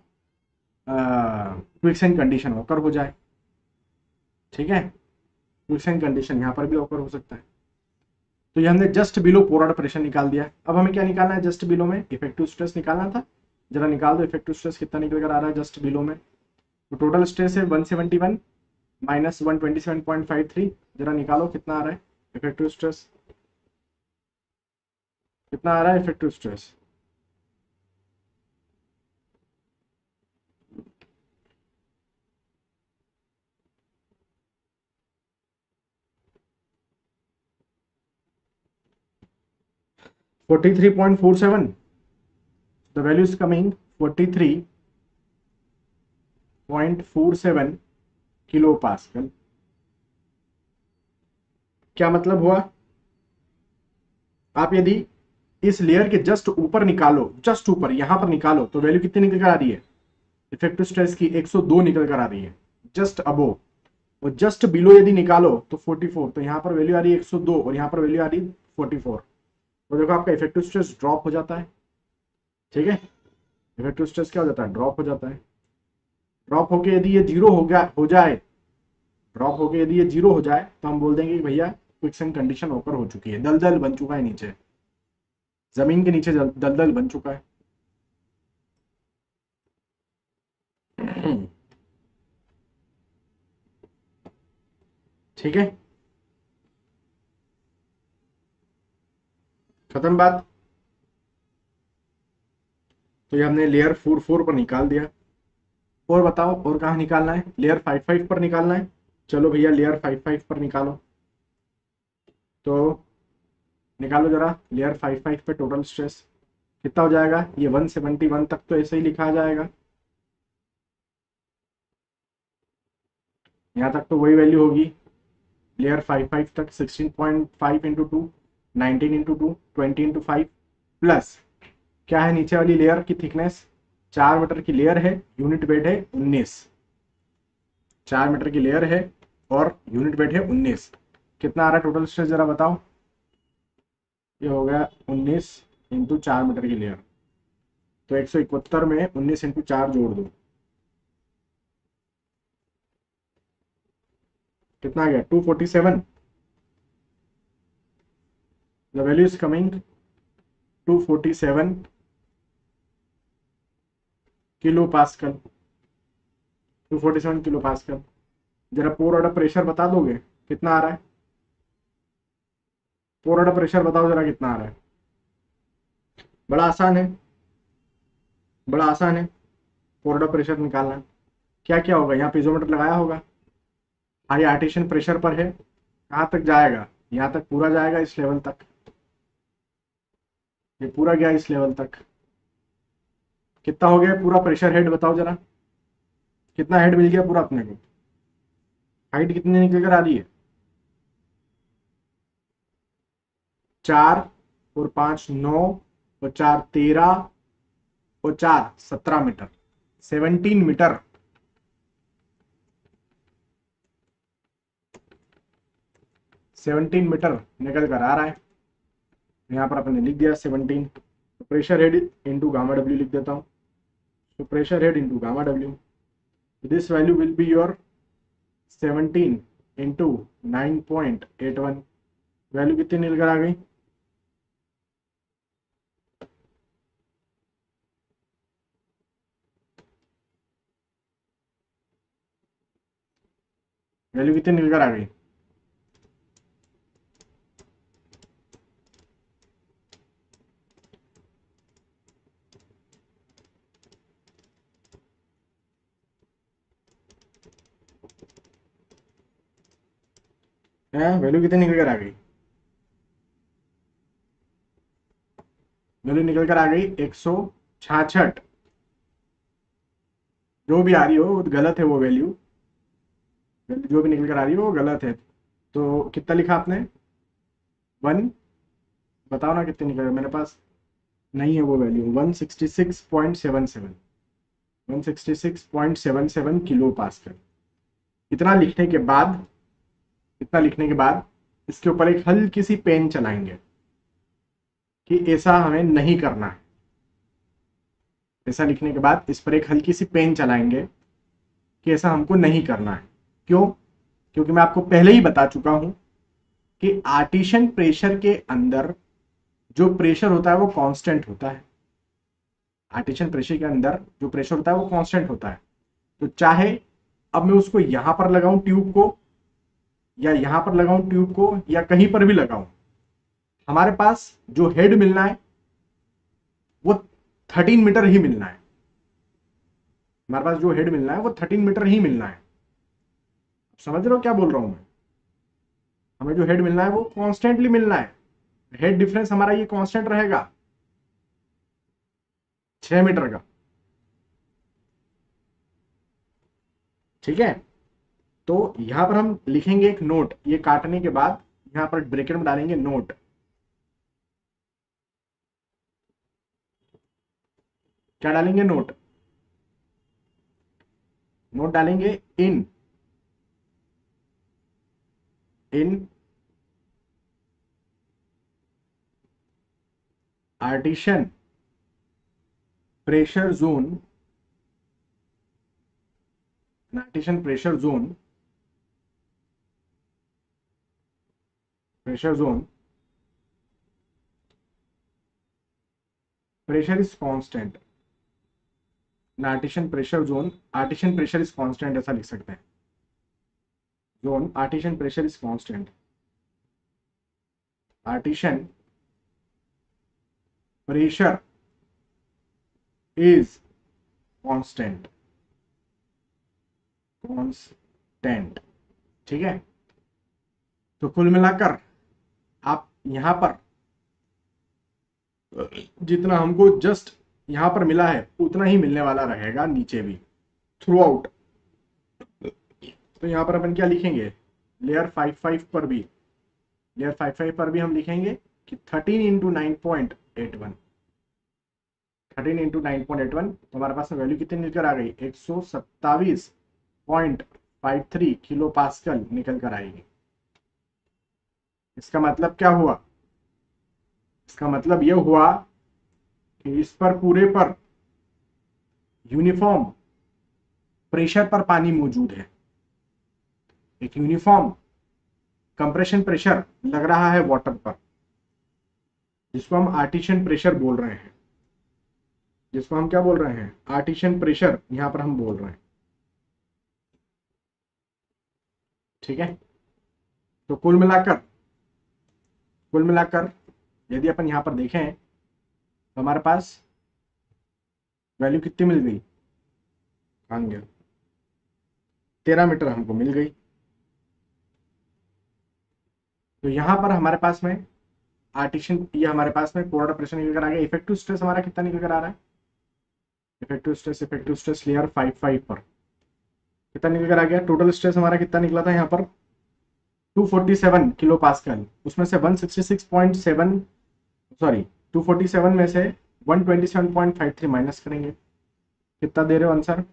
क्विक्सेंट कंडीशन ओकर हो जाए। ठीक है, क्विक्सेंट कंडीशन यहाँ पर भी ओकर हो सकता है। तो ये हमने जस्ट बिलो पोर ऑर्डर प्रेशर निकाल दिया। अब हमें क्या निकालना है, जस्ट बिलो में इफेक्टिव स्ट्रेस निकालना था। जरा निकाल दो इफेक्टिव स्ट्रेस कितना निकल कर आ रहा है जस्ट बिलो में। तो टोटल स्ट्रेस है 171 माइनस 127.53, जरा निकालो कितना आ रहा है इफेक्टिव स्ट्रेस, कितना आ रहा है effective stress. (43.47), the value is coming 43.47 kilo pascal. क्या मतलब हुआ, आप यदि इस लेयर के जस्ट ऊपर निकालो, जस्ट ऊपर यहां पर निकालो, तो वैल्यू कितनी निकल कर आ रही है इफेक्टिव स्ट्रेस की, 102 निकल कर आ रही है जस्ट अबो। और जस्ट बिलो यदि निकालो तो 44, तो यहां पर वैल्यू आ रही है 102 और यहां पर वैल्यू आ रही है 44। तो देखो आपका इफेक्टिव स्ट्रेस ड्रॉप हो जाता है। ठीक है, इफेक्टिव स्ट्रेस क्या हो जाता है, ड्रॉप हो जाता है। ड्रॉप होके यदि ये जीरो हो जाए, ड्रॉप होके यदि ये जीरो हो जाए, तो हम बोल देंगे कि भैया क्विक्सेंट कंडीशन ओकर हो चुकी है, दलदल बन चुका है, नीचे जमीन के नीचे दलदल बन चुका है। ठीक है, खत्म बात। तो ये हमने लेयर 4 पर निकाल दिया। और बताओ और कहाँ निकालना है? लेयर 5 पर निकालना है। चलो भैया लेयर 5 पर निकालो। तो निकालो जरा लेयर 5 पे टोटल स्ट्रेस कितना हो जाएगा। ये 171 तक तो ऐसे ही लिखा जाएगा, यहाँ तक तो वही वैल्यू होगी। लेयर 5 तक 16.5 इंटू 2, 19 इंटू 2, 20 इंटू 5 प्लस क्या है नीचे वाली लेयर की थिकनेस, 4 मीटर की लेयर है, यूनिट वेट है 19। 4 मीटर की लेयर है और यूनिट वेट है 19। कितना आ रहा है टोटल स्ट्रेस जरा बताओ। ये हो गया 19 इंटू 4 मीटर की लेयर, तो 171 में 19 इंटू 4 जोड़ दो, कितना आ गया 247। The value is coming 247 kilo pascal. 247 kilo pascal. जरा पोर ऑर्डर प्रेशर बता दोगे कितना आ रहा है? पोर ऑर्डर प्रेशर बताओ जरा कितना आ रहा है। बड़ा आसान है, बड़ा आसान है पोर ऑर्डर प्रेशर निकालना। क्या क्या होगा, यहाँ पीजोमीटर लगाया होगा, हाई आर्टिशन प्रेशर पर है, कहाँ तक जाएगा, यहाँ तक पूरा जाएगा इस लेवल तक, ये पूरा गया इस लेवल तक। कितना हो गया पूरा प्रेशर हेड बताओ जरा, कितना हेड मिल गया पूरा अपने को। हाइट कितनी निकल कर आ रही है, 4 और 5 9 और 4 13 और 4 17 मीटर, 17 मीटर। 17 मीटर निकल कर आ रहा है। यहाँ पर अपने लिख दिया 17। तो pressure head into gamma W लिख देता हूँ। तो pressure head into gamma W, this value will be your 17 into 9.81। Value कितनी निकल आ गई, वैल्यू कितनी निकल आ गई। वैल्यू कितनी निकल कर आ गई, वैल्यू निकल कर आ गई 166। जो भी आ रही हो वो गलत है, वो वैल्यू जो भी निकल कर आ रही हो वो गलत है। तो कितना लिखा आपने, 1, बताओ ना कितनी निकल, मेरे पास नहीं है वो वैल्यू। 166.77, 166.77 kilo pascal. इतना लिखने के बाद, इतना लिखने के बाद इसके ऊपर एक हल्की सी पेन चलाएंगे कि ऐसा हमें नहीं करना है। ऐसा लिखने के बाद इस पर एक हल्की सी पेन चलाएंगे कि ऐसा हमको नहीं करना है। क्यों? क्योंकि मैं आपको पहले ही बता चुका हूं कि आर्टिशन प्रेशर के अंदर जो प्रेशर होता है वो कांस्टेंट होता है। आर्टिशन प्रेशर के अंदर जो प्रेशर होता है वो कांस्टेंट होता है। तो चाहे अब मैं उसको यहां पर लगाऊं ट्यूब को, या यहां पर लगाऊं ट्यूब को, या कहीं पर भी लगाऊं, हमारे पास जो हेड मिलना है वो 13 मीटर ही मिलना है। हमारे पास जो हेड मिलना है वो 13 मीटर ही मिलना है। समझ रहे हो क्या बोल रहा हूं मैं? हमें जो हेड मिलना है वो कॉन्स्टेंटली मिलना है। हेड डिफरेंस हमारा ये कांस्टेंट रहेगा 6 मीटर का। ठीक है, तो यहां पर हम लिखेंगे एक नोट, ये काटने के बाद यहां पर ब्रैकेट में डालेंगे नोट। क्या डालेंगे, नोट। नोट डालेंगे in, in artesian pressure zone, artesian pressure zone, pressure zone pressure is constant, artesian pressure zone, artesian pressure is constant, ऐसा लिख सकते हैं। Zone artesian pressure is constant, artesian pressure is constant, constant. ठीक है, तो कुल मिलाकर आप यहां पर जितना हमको जस्ट यहां पर मिला है उतना ही मिलने वाला रहेगा नीचे भी थ्रू आउट। तो यहां पर अपन क्या लिखेंगे, लेयर 55 पर भी, लेयर 55 पर भी हम लिखेंगे कि 13 इंटू 9.81, 13 इंटू 9.81, तो हमारे पास में वैल्यू कितनी निकल आ गई, 127.53 किलो पास्कल निकल कर आएगी। इसका मतलब क्या हुआ, इसका मतलब यह हुआ कि इस पर पूरे पर यूनिफॉर्म प्रेशर पर पानी मौजूद है, एक यूनिफॉर्म कंप्रेशन प्रेशर लग रहा है वाटर पर, जिसको हम आर्टिशियन प्रेशर बोल रहे हैं, जिसको हम क्या बोल रहे हैं, आर्टिशियन प्रेशर यहां पर हम बोल रहे हैं। ठीक है, तो कुल मिलाकर यदि अपन यहां पर देखें तो हमारे पास वैल्यू कितनी मिल गई, कहां गया, 13 मीटर हमको मिल गई। तो यहां पर हमारे पास में आर्टिशियन, ये हमारे पास में कोरोना प्रेशर निकल कर आ गया। इफेक्टिव स्ट्रेस हमारा कितना निकल कर आ रहा है, इफेक्टिव स्ट्रेस लेयर 55 पर कितना निकल कर आ गया, टोटल स्ट्रेस हमारा कितना निकला था यहाँ पर 247 किलो पास्कल, उसमें से 166.7, सॉरी 247 में से 127.53 माइनस करेंगे, कितना दे रहे हो आंसर,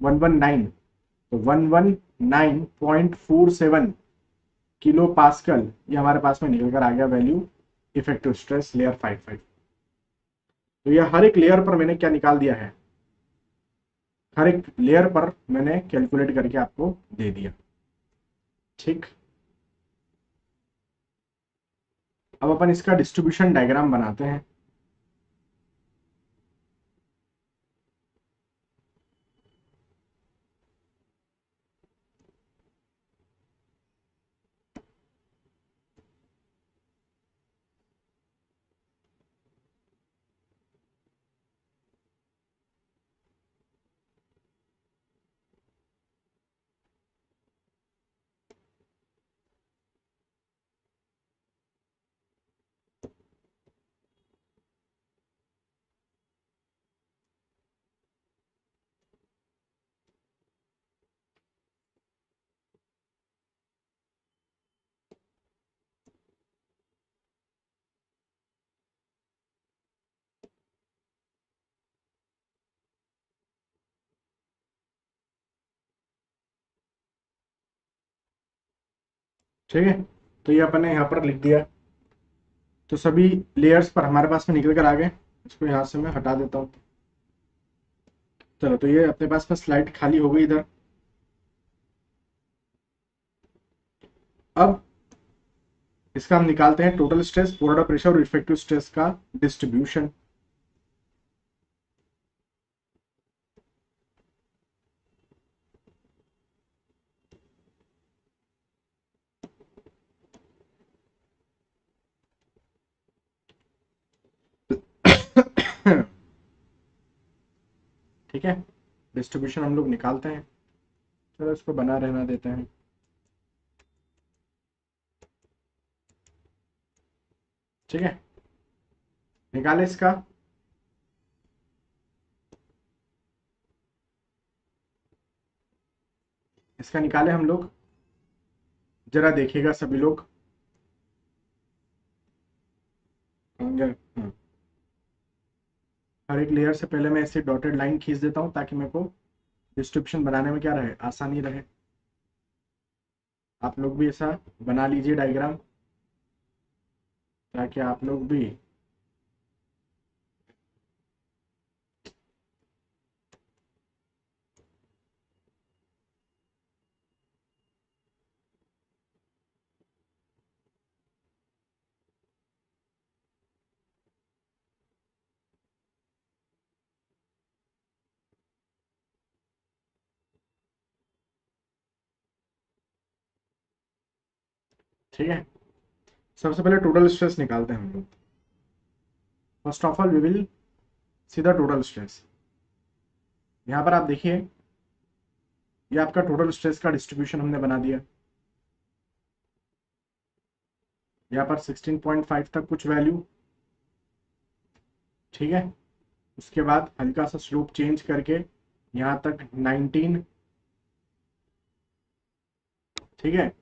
119, तो 119.47 किलो पास्कल ये हमारे पास में निकल कर आ गया वैल्यू इफेक्टिव स्ट्रेस लेयर 55। तो ये हर एक लेयर पर मैंने क्या निकाल दिया है, हर एक लेयर पर मैंने कैलकुलेट करके आपको दे दिया। ठीक, अब अपन इसका डिस्ट्रीब्यूशन डायग्राम बनाते हैं। ठीक है, तो ये अपन ने यहाँ पर लिख दिया, तो सभी लेयर्स पर हमारे पास में निकल कर आ गए। इसको यहाँ से मैं हटा देता हूँ। चलो, तो ये अपने पास में स्लाइड खाली हो गई इधर। अब इसका हम निकालते हैं टोटल स्ट्रेस, बोर्डर प्रेशर और इफेक्टिव स्ट्रेस का डिस्ट्रीब्यूशन। ठीक है, डिस्ट्रीब्यूशन हम लोग निकालते हैं। चलो इसको बना रहना देते हैं। ठीक है, निकाले इसका, इसका निकाले हम लोग, जरा देखिएगा सभी लोग। हर एक लेयर से पहले मैं ऐसे डॉटेड लाइन खींच देता हूँ ताकि मेरे को डिस्क्रिप्शन बनाने में क्या रहे, आसानी रहे। आप लोग भी ऐसा बना लीजिए डायग्राम, ताकि आप लोग भी ठीक है, सबसे पहले टोटल स्ट्रेस निकालते हैं हम लोग। First of all we will see the total stress. यहाँ पर आप देखिए, ये आपका टोटल स्ट्रेस का डिस्ट्रीब्यूशन हमने बना दिया। यहाँ पर 16.5 तक कुछ वैल्यू, ठीक है। उसके बाद हल्का सा स्लोप चेंज करके यहाँ तक 19, ठीक है।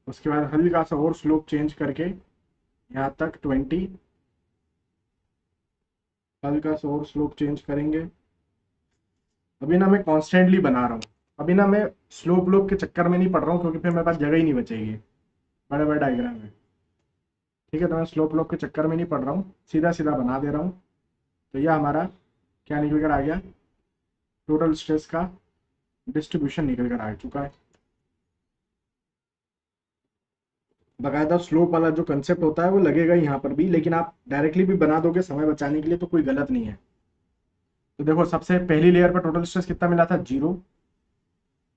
उसके बाद हल्का सा और स्लोप चेंज करके यहाँ तक 20, हल्का सा और स्लोप चेंज करेंगे। अभी ना मैं कॉन्स्टेंटली बना रहा हूँ, अभी ना मैं स्लोप व्लोप के चक्कर में नहीं पड़ रहा हूँ, क्योंकि फिर मेरे पास जगह ही नहीं बचेगी बड़े बड़े डायग्राम में, ठीक है। तो मैं स्लोप व्लोप के चक्कर में नहीं पड़ रहा हूँ, सीधा सीधा बना दे रहा हूँ। तो यह हमारा क्या निकल कर आ गया, टोटल स्ट्रेस का डिस्ट्रीब्यूशन निकल कर आ चुका है। बाकायदा स्लोप वाला जो कंसेप्ट होता है वो लगेगा यहाँ पर भी, लेकिन आप डायरेक्टली भी बना दोगे समय बचाने के लिए तो कोई गलत नहीं है। तो देखो, सबसे पहली लेयर पर टोटल स्ट्रेस कितना मिला था, 0।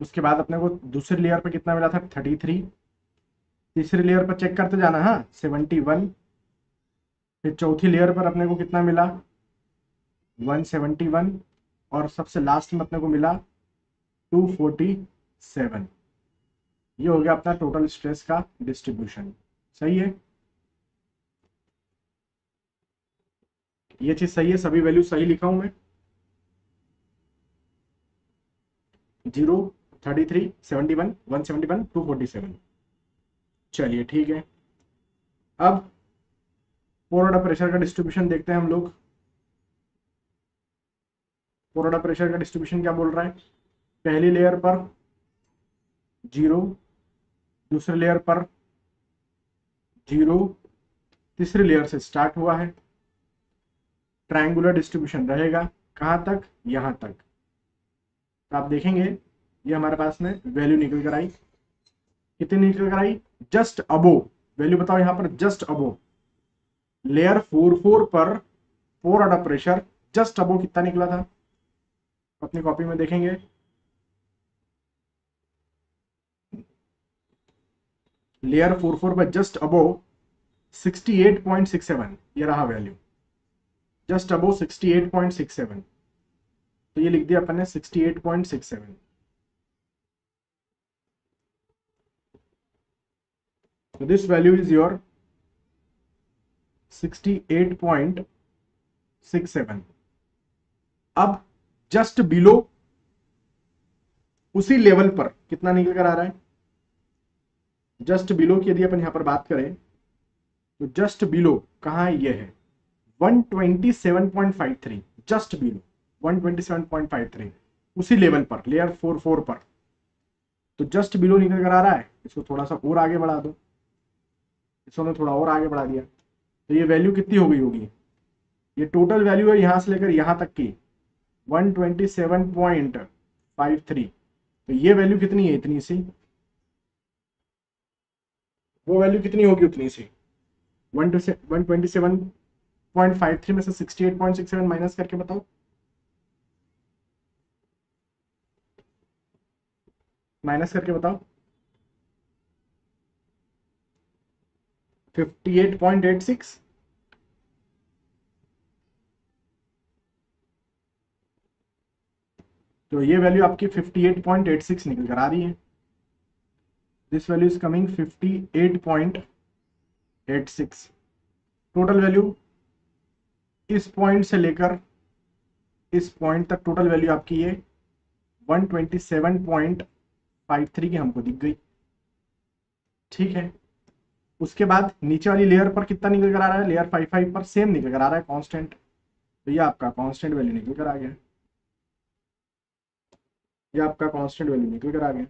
उसके बाद अपने को दूसरी लेयर पर कितना मिला था, 33। तीसरी लेयर पर चेक करते जाना, हाँ, 71। फिर चौथी लेयर पर अपने को कितना मिला, 171। और सबसे लास्ट में अपने को मिला 247। ये हो गया अपना टोटल स्ट्रेस का डिस्ट्रीब्यूशन। सही है, ये चीज सही है, सभी वैल्यू सही लिखा हूं मैं। 0, 33, 71, 171, 247। चलिए ठीक है, अब पोरोडा प्रेशर का डिस्ट्रीब्यूशन देखते हैं हम लोग। पोरोडा प्रेशर का डिस्ट्रीब्यूशन क्या बोल रहा है, पहली लेयर पर 0, दूसरी लेयर पर 0, तीसरी लेयर से स्टार्ट हुआ है। ट्रायंगुलर डिस्ट्रीब्यूशन रहेगा कहां तक, यहां तक। तो आप देखेंगे ये हमारे पास में वैल्यू निकल कर आई, कितनी निकल कर आई, जस्ट अबो। वैल्यू बताओ यहां पर, जस्ट अबो लेयर 44 पर पोरोडा प्रेशर जस्ट अबो कितना निकला था, अपनी कॉपी में देखेंगे। लेयर 44 पर जस्ट अबो 68.67, ये रहा वैल्यू, जस्ट अबो 68.67। तो ये लिख दिया अपन ने 68.67। So this value is your 68.67। अब जस्ट बिलो उसी लेवल पर कितना निकल कर आ रहा है, जस्ट बिलो की यदि अपन यहां पर बात करें तो जस्ट बिलो कहां है, ये है 127.53, जस्ट बिलो 127.53, उसी लेवल पर लेयर 44 पर। तो जस्ट बिलो निकल कर आ रहा है, इसको थोड़ा सा और आगे बढ़ा दो, इसको मैं थोड़ा और आगे बढ़ा दिया, तो ये वैल्यू कितनी हो गई होगी, ये टोटल वैल्यू है यहां से लेकर यहां तक की 127.53। तो ये वैल्यू कितनी है, इतनी सी, वो वैल्यू कितनी होगी उतनी सी। 127.53 में से 68.67 माइनस करके बताओ, माइनस करके बताओ, 58.86। तो ये वैल्यू आपकी 58.86 निकल कर आ रही है। This value is coming 58.86। Total value इस पॉइंट से लेकर इस पॉइंट तक टोटल वैल्यू आपकी ये 127.53 की हमको दिख गई, ठीक है। उसके बाद नीचे वाली लेयर पर कितना निकल कर आ रहा है, लेयर 55 पर सेम निकल कर आ रहा है, कांस्टेंट। तो ये आपका कांस्टेंट वैल्यू निकल कर आ गया, ये आपका कांस्टेंट वैल्यू निकल कर आ गया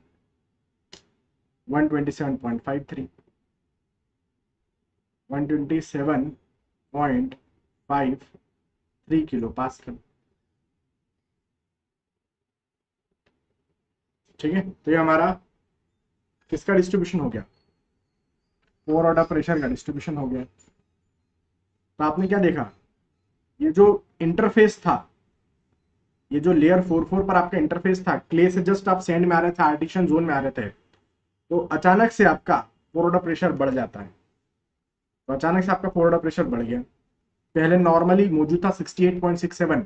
127.53, 127.53 किलो पास्कल, ठीक है। तो ये हमारा किसका डिस्ट्रीब्यूशन हो गया, फोर ऑर्डर प्रेशर का डिस्ट्रीब्यूशन हो गया। तो आपने क्या देखा, ये जो इंटरफेस था, ये जो लेयर 44 पर आपका इंटरफेस था, क्ले से जस्ट आप सैंड में आ रहे थे, आर्टिशियन जोन में आ रहे थे, तो अचानक से आपका पोर प्रेशर बढ़ जाता है। तो अचानक से आपका पोर प्रेशर बढ़ गया, पहले नॉर्मली मौजूद था 68.67,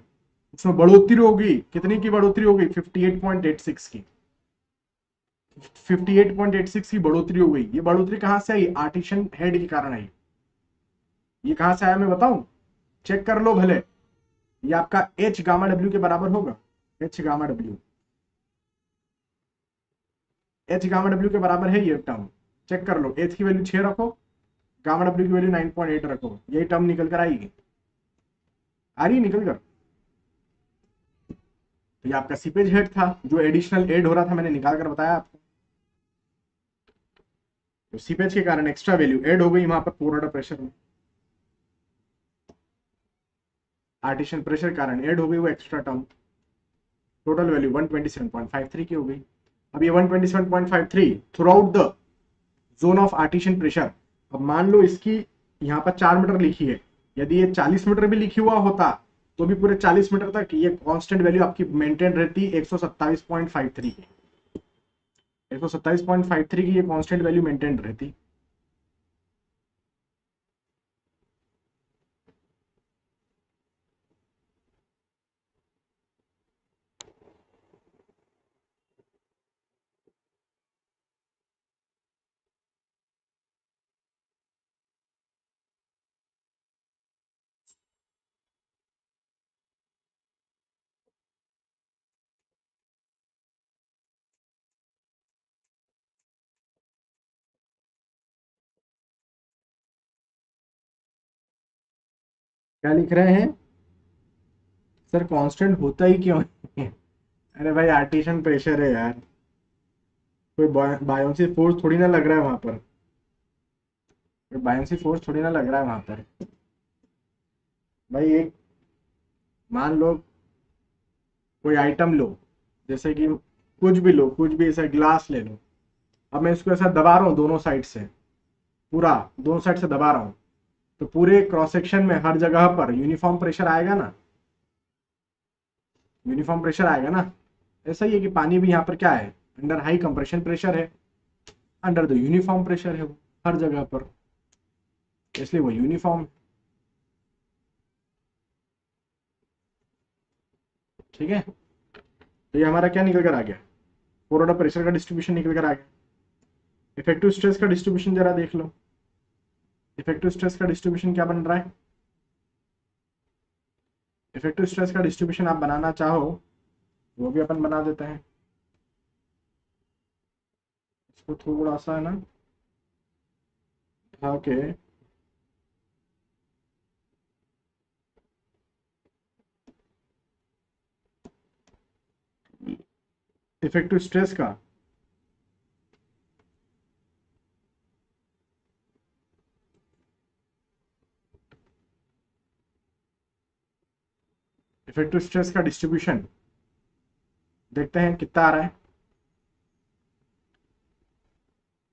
उसमें बढ़ोतरी हो गई, कितनी की बढ़ोतरी हो गई, 58.86 की, 58.86 की बढ़ोतरी हो गई। ये बढ़ोतरी कहां से आई, आर्टिशियन हेड के कारण आई। ये कहां से आया मैं बताऊं, चेक कर लो भले, ये आपका एच गामा डब्ल्यू के बराबर होगा, H gamma W, H gamma W के बराबर है ये टर्म, चेक कर लो, एच की वैल्यू 6 रखो, गामा डब्ल्यू की वैल्यू 9.8 रखो, यही टर्म निकल कर आएगी, आ रही निकल कर। तो ये आपका सीपेज हेड था, जो एडिशनल एड हो रहा था, मैंने निकाल कर बताया आपको। तो सीपेज के कारण एक्स्ट्रा वैल्यू ऐड हो गई वहां पर पोर वाटर प्रेशर में, आर्टिशियन प्रेशर के कारण ऐड हो गई वो एक्स्ट्रा टर्म, टोटल वैल्यू 127.53 की हो गई। अब ये 127.53 through out the zone of artisan pressure. अब मान लो इसकी यहाँ पर 4 मीटर लिखी है, यदि ये 40 मीटर भी लिखी हुआ होता तो भी पूरे 40 मीटर तक ये कांस्टेंट वैल्यू आपकी मेंटेन रहती 127.53 की, 127.53 की ये कांस्टेंट वैल्यू मेंटेन रहती। क्या लिख रहे हैं सर, कांस्टेंट होता ही क्यों है? अरे भाई आर्टिशियन प्रेशर है यार, कोई बायोन्सी फोर्स थोड़ी ना लग रहा है वहां पर, कोई बायोन्सी फोर्स थोड़ी ना लग रहा है वहां पर। भाई एक मान लो कोई आइटम लो, जैसे कि कुछ भी लो, कुछ भी ऐसा ग्लास ले लो, अब मैं इसको ऐसा दबा रहा हूँ दोनों साइड से, पूरा दोनों साइड से दबा रहा हूँ, तो पूरे क्रॉस सेक्शन में हर जगह पर यूनिफॉर्म प्रेशर आएगा ना, यूनिफॉर्म प्रेशर आएगा ना। ऐसा ही है कि पानी भी यहाँ पर क्या है, अंडर हाई कंप्रेशन प्रेशर है, अंडर द यूनिफॉर्म प्रेशर है वो हर जगह पर, इसलिए वो यूनिफॉर्म। ठीक है, तो ये हमारा क्या निकल कर आ गया, पोर प्रेशर का डिस्ट्रीब्यूशन निकल कर आ गया। इफेक्टिव स्ट्रेस का डिस्ट्रीब्यूशन जरा देख लो, इफेक्टिव स्ट्रेस का डिस्ट्रीब्यूशन क्या बन रहा है, इफेक्टिव स्ट्रेस का डिस्ट्रीब्यूशन आप बनाना चाहो वो भी अपन बना देते हैं, इसको थोड़ा सा है ना ओके। इफेक्टिव स्ट्रेस का इफेक्टिव स्ट्रेस का डिस्ट्रीब्यूशन देखते हैं कितना आ रहा है।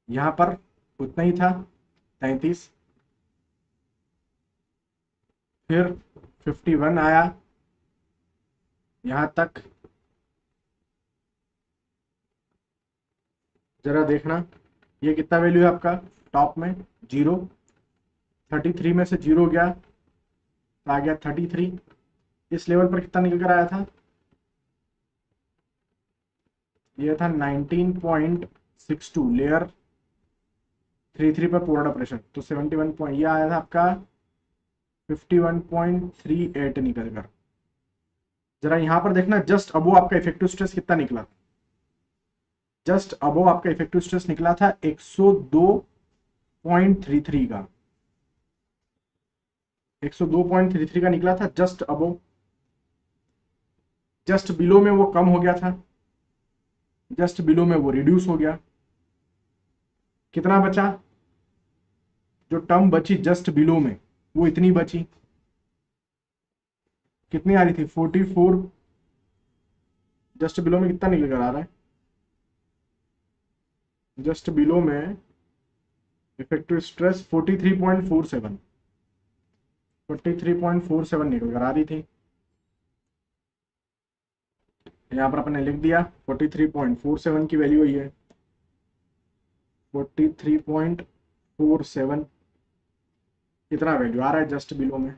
यहां पर उतना ही था 33, फिर 51 आया यहां तक, जरा देखना ये कितना वैल्यू है आपका, टॉप में 0, 33 में से 0 गया तो आ गया 33, इस लेवल पर कितना निकल कर आया था, ये था 19.62, लेयर 33 पर पूरा प्रेशर, तो 71 पॉइंट, ये आया था आपका 51.38 निकल कर। जरा यहां पर देखना जस्ट अबो आपका इफेक्टिव स्ट्रेस कितना निकला, जस्ट अबो आपका इफेक्टिव स्ट्रेस निकला था 102.33 का, 102.33 का निकला था जस्ट अबो, जस्ट बिलो में वो कम हो गया था, जस्ट बिलो में वो रिड्यूस हो गया, कितना बचा, जो टर्म बची जस्ट बिलो में वो इतनी बची, कितनी आ रही थी 44, जस्ट बिलो में कितना निकल कर आ रहा है, जस्ट बिलो में इफेक्टिव स्ट्रेस 43.47, 43.47 निकल कर आ रही थी, यहाँ पर अपने लिख दिया 43.47 की वैल्यू हुई है। 43.47 इतना वैल्यू आ रहा है जस्ट बिलो में।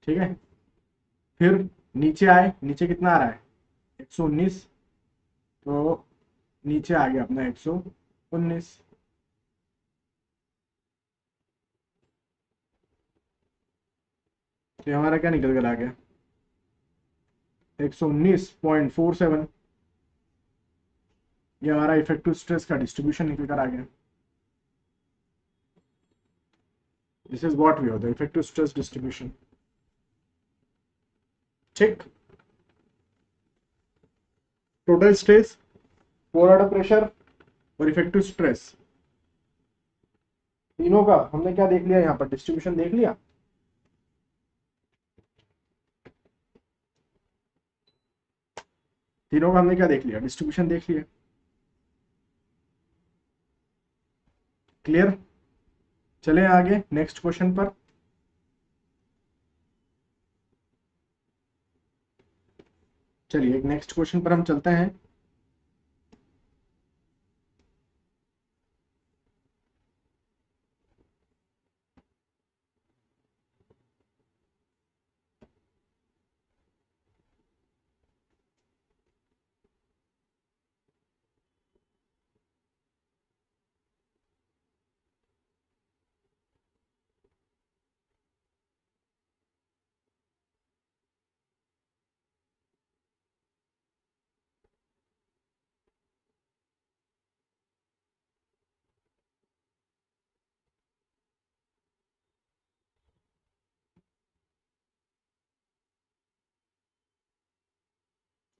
ठीक है, फिर नीचे आए, नीचे कितना आ रहा है 119, तो नीचे आ गया अपना 119। तो हमारा क्या निकल कर आ गया 119.47। ये हमारा इफेक्टिव स्ट्रेस का डिस्ट्रीब्यूशन निकल कर आ गया। This is what we the effective stress distribution. ठीक, total stress, pore water pressure और इफेक्टिव स्ट्रेस, तीनों का हमने क्या देख लिया, यहाँ पर डिस्ट्रीब्यूशन देख लिया। तीनों का हमने क्या देख लिया, डिस्ट्रीब्यूशन देख लिया। क्लियर, चले आगे नेक्स्ट क्वेश्चन पर। चलिए एक नेक्स्ट क्वेश्चन पर हम चलते हैं।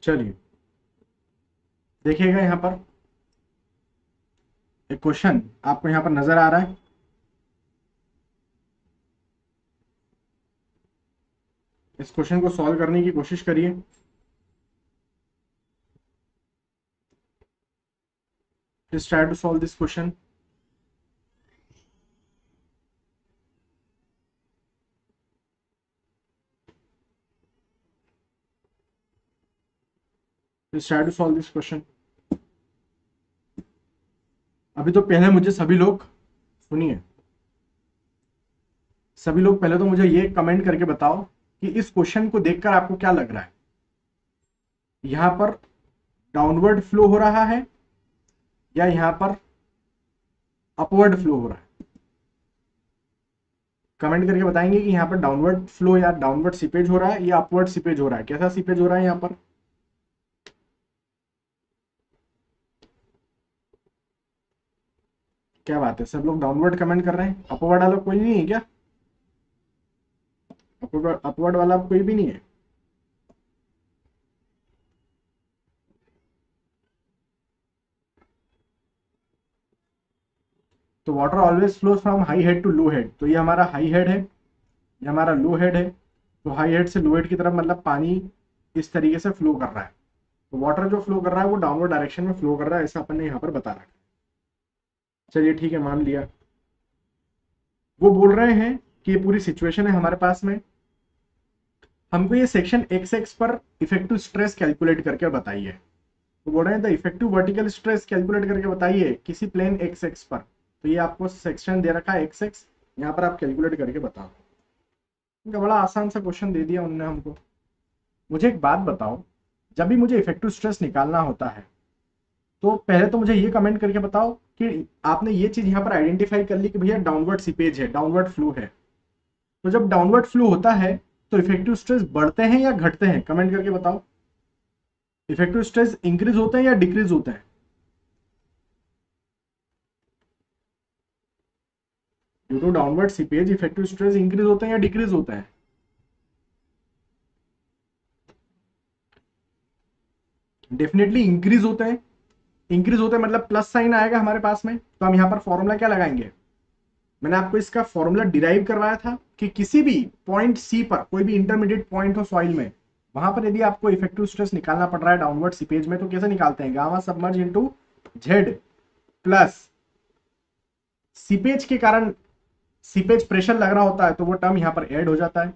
चलिए देखिएगा, यहाँ पर एक क्वेश्चन आपको यहाँ पर नजर आ रहा है। इस क्वेश्चन को सॉल्व करने की कोशिश करिए। Just try to solve this question. Just try to solve this question. अभी तो पहले मुझे सभी लोग सुनिए, सभी लोग पहले तो मुझे ये कमेंट करके बताओ कि इस क्वेश्चन को देखकर आपको क्या लग रहा है। यहां पर डाउनवर्ड फ्लो हो रहा है या यहां पर अपवर्ड फ्लो हो रहा है? कमेंट करके बताएंगे कि यहां पर डाउनवर्ड फ्लो या डाउनवर्ड सीपेज हो रहा है या अपवर्ड सीपेज हो रहा है। कैसा सीपेज हो रहा है यहां पर? क्या बात है, सब लोग डाउनवर्ड कमेंट कर रहे हैं। अपवर्ड वाला कोई नहीं है क्या? अपवर्ड वाला कोई भी नहीं है? तो water always flows from high head to low head. तो ये हमारा हाई हेड है, ये हमारा लो हेड है। तो हाई हेड से लो हेड की तरफ मतलब पानी इस तरीके से फ्लो कर रहा है। तो वाटर जो फ्लो कर रहा है वो डाउनवर्ड डायरेक्शन में फ्लो कर रहा है, ऐसा अपन ने यहाँ पर बता रखा है। चलिए ठीक है, मान लिया। वो बोल रहे हैं कि ये पूरी सिचुएशन है हमारे पास में, हमको ये सेक्शन एक्स एक्स पर इफेक्टिव स्ट्रेस कैलकुलेट करके बताइए। तो बोल रहे हैं the effective vertical stress calculate करके बताइए किसी प्लेन एक्स एक्स पर। तो ये आपको सेक्शन दे रखा है एक्स एक्स, यहाँ पर आप कैलकुलेट करके बताओ। इनका बड़ा आसान सा क्वेश्चन दे दिया उन्होंने हमको। मुझे एक बात बताओ, जब भी मुझे इफेक्टिव स्ट्रेस निकालना होता है तो पहले तो मुझे ये कमेंट करके बताओ कि आपने ये चीज यहाँ पर आइडेंटिफाई कर ली कि भैया डाउनवर्ड सीपेज है, डाउनवर्ड फ्लो है। तो जब डाउनवर्ड फ्लो होता है तो इफेक्टिव स्ट्रेस बढ़ते हैं या घटते हैं? कमेंट करके बताओ। इफेक्टिव स्ट्रेस इंक्रीज होते हैं या डिक्रीज होते हैं? Due to downward seepage effective stress increase होते हैं या डिक्रीज होते हैं? डेफिनेटली इंक्रीज होते हैं। इंक्रीज होते हैं मतलब प्लस साइन आएगा हमारे पास में। तो हम यहाँ पर फॉर्मूला क्या लगाएंगे? मैंने आपको इसका फॉर्मूला डिराइव करवाया था कि किसी भी पॉइंट सी पर, कोई भी इंटरमीडिएट पॉइंट हो सॉइल में, वहां पर यदि आपको इफेक्टिव स्ट्रेस निकालना पड़ रहा है डाउनवर्ड सीपेज में, तो कैसे निकालते हैं? Gamma submerge into Z plus seepage के कारण सीपेज प्रेशर लग रहा होता है तो वो टर्म यहाँ पर ऐड हो जाता है,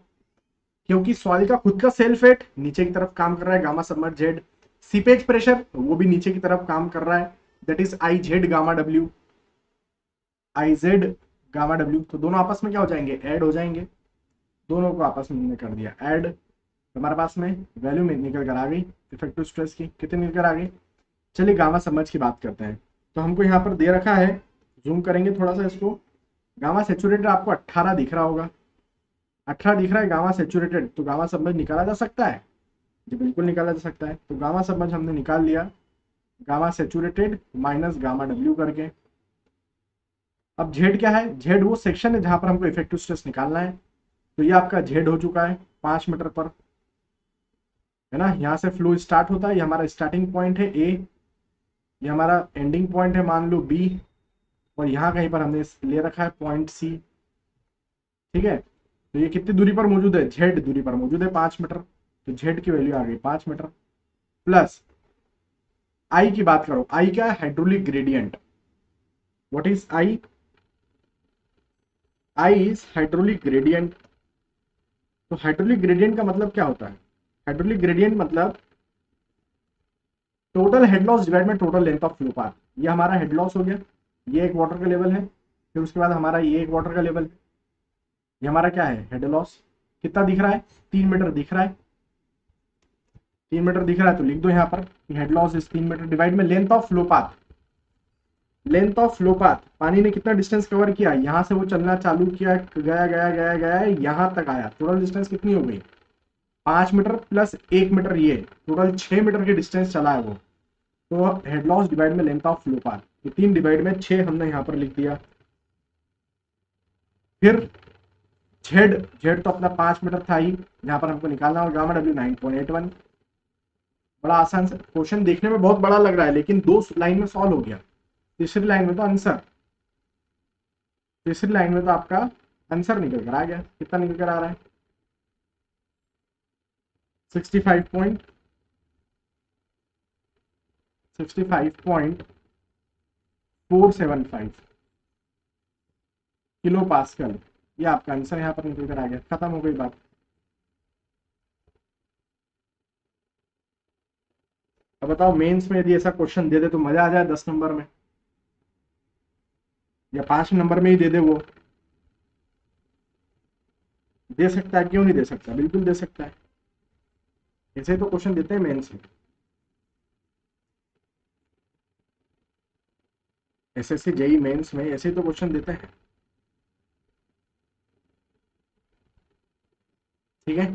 क्योंकि सॉइल का खुद का सेल्फ वेट नीचे की तरफ काम कर रहा है, gamma submerge Z. Seepage pressure वो भी नीचे की तरफ काम कर रहा है, that is I Z gamma W, I Z gamma W. तो दोनों आपस में क्या हो जाएंगे, ऐड हो जाएंगे। दोनों को आपस में हमने कर दिया ऐड, हमारे पास में वैल्यू में निकल कर आ गई इफेक्टिव स्ट्रेस की, कितनी निकल कर आ गई। चलिए गामा सबमर्ज की बात करते हैं। तो हमको यहाँ पर दे रखा है, जूम करेंगे थोड़ा सा इसको, गामा सेचुरेटेड आपको 18 दिख रहा होगा, 18 दिख रहा है गामा सेचुरेटेड। तो गामा सबमर्ज निकाला जा सकता है जी, बिल्कुल निकाला जा सकता है। तो गामा सबमर्ज हमने निकाल लिया, gamma saturated minus gamma W करके। अब जेड क्या है, जेड वो सेक्शन है जहां पर हमको इफेक्टिव स्ट्रेस निकालना है। तो ये आपका जेड हो चुका है 5 मीटर पर, है ना। यहाँ से फ्लो स्टार्ट होता है, ये हमारा स्टार्टिंग पॉइंट है ए, ये हमारा एंडिंग पॉइंट है मान लो बी, और यहाँ कहीं पर हमने ले रखा है पॉइंट सी, ठीक है। तो ये कितनी दूरी पर मौजूद है, जेड दूरी पर मौजूद है 5 मीटर। तो जेड की वैल्यू आ गई 5 मीटर। प्लस आई की बात करो, आई क्या है, hydraulic gradient. What is I, I is hydraulic gradient. तो हाइड्रोलिक ग्रेडियंट का मतलब क्या होता है, हाइड्रोलिक ग्रेडियंट मतलब टोटल हेड लॉस डिवाइड में total length of flow path. ये हमारा हेड लॉस हो गया, ये एक वाटर का लेवल है, फिर उसके बाद हमारा ये एक वाटर का लेवल है, ये हमारा क्या है हेड लॉस। कितना दिख रहा है, 3 मीटर दिख रहा है, 3 मीटर दिख रहा है। तो लिख दो यहाँ पर head loss is 3 meter divide में length of flow path. Length of flow path, पानी ने कितना डिस्टेंस कवर किया, यहां से वो चलना चालू किया, गया गया गया गया यहां तक आया, टोटल डिस्टेंस कितनी हो गई 5 मीटर प्लस 1 मीटर, ये टोटल 6 मीटर की डिस्टेंस चला है वो। तो हेड लॉस डिवाइड में लेंथ ऑफ फ्लो पाथ, तो 3 डिवाइड में 6 हमने यहाँ पर लिख दिया। फिर जेड, जेड तो अपना 5 मीटर था ही, यहाँ पर हमको निकालना होगा गामा डब्ल्यू 9.81। बड़ा आसान से क्वेश्चन, देखने में बहुत बड़ा लग रहा है लेकिन 2 लाइन में सॉल्व हो गया। तीसरी लाइन में तो आंसर, तीसरी लाइन में तो आपका आंसर निकल कर आ गया। कितना निकल कर आ रहा है 65.475 किलो पास्कल। ये आपका आंसर यहाँ पर निकल कर आ गया, खत्म हो गई बात। अब बताओ मेंस में यदि ऐसा क्वेश्चन दे दे तो मजा आ जाए 10 नंबर में, या 5 नंबर में ही दे दे, वो दे सकता है, क्यों नहीं दे सकता, बिल्कुल दे सकता है। ऐसे ही तो क्वेश्चन देते हैं मेंस में, एसएससी जेई मेंस में ऐसे ही तो क्वेश्चन देते हैं, ठीक है।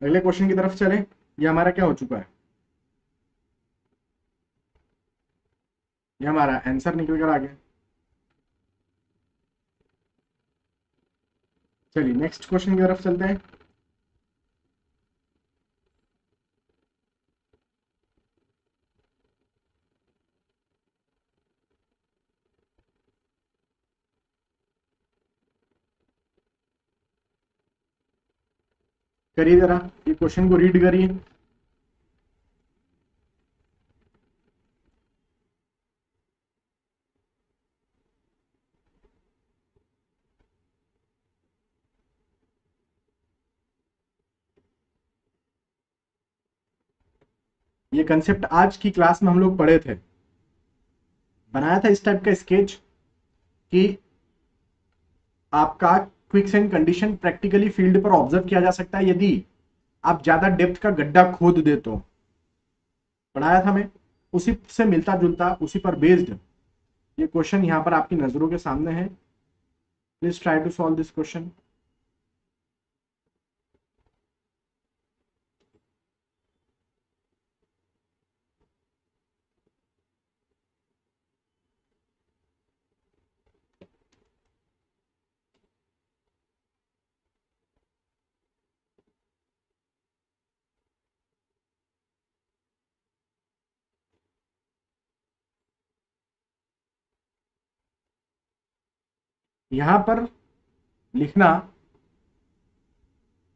अगले क्वेश्चन की तरफ चले, ये हमारा क्या हो चुका है, ये हमारा आंसर निकल कर आ गया। चलिए नेक्स्ट क्वेश्चन की तरफ चलते हैं। करिए जरा, ये क्वेश्चन को रीड करिए। ये कंसेप्ट आज की क्लास में हम लोग पढ़े थे, बनाया था इस टाइप का स्केच कि आपका क्विकसेंट कंडीशन प्रैक्टिकली फील्ड पर ऑब्जर्व किया जा सकता है यदि आप ज्यादा डेप्थ का गड्ढा खोद दे तो। पढ़ाया था मैं, उसी से मिलता जुलता, उसी पर बेस्ड ये क्वेश्चन यहाँ पर आपकी नजरों के सामने है। Please try to solve this question. यहां पर लिखना,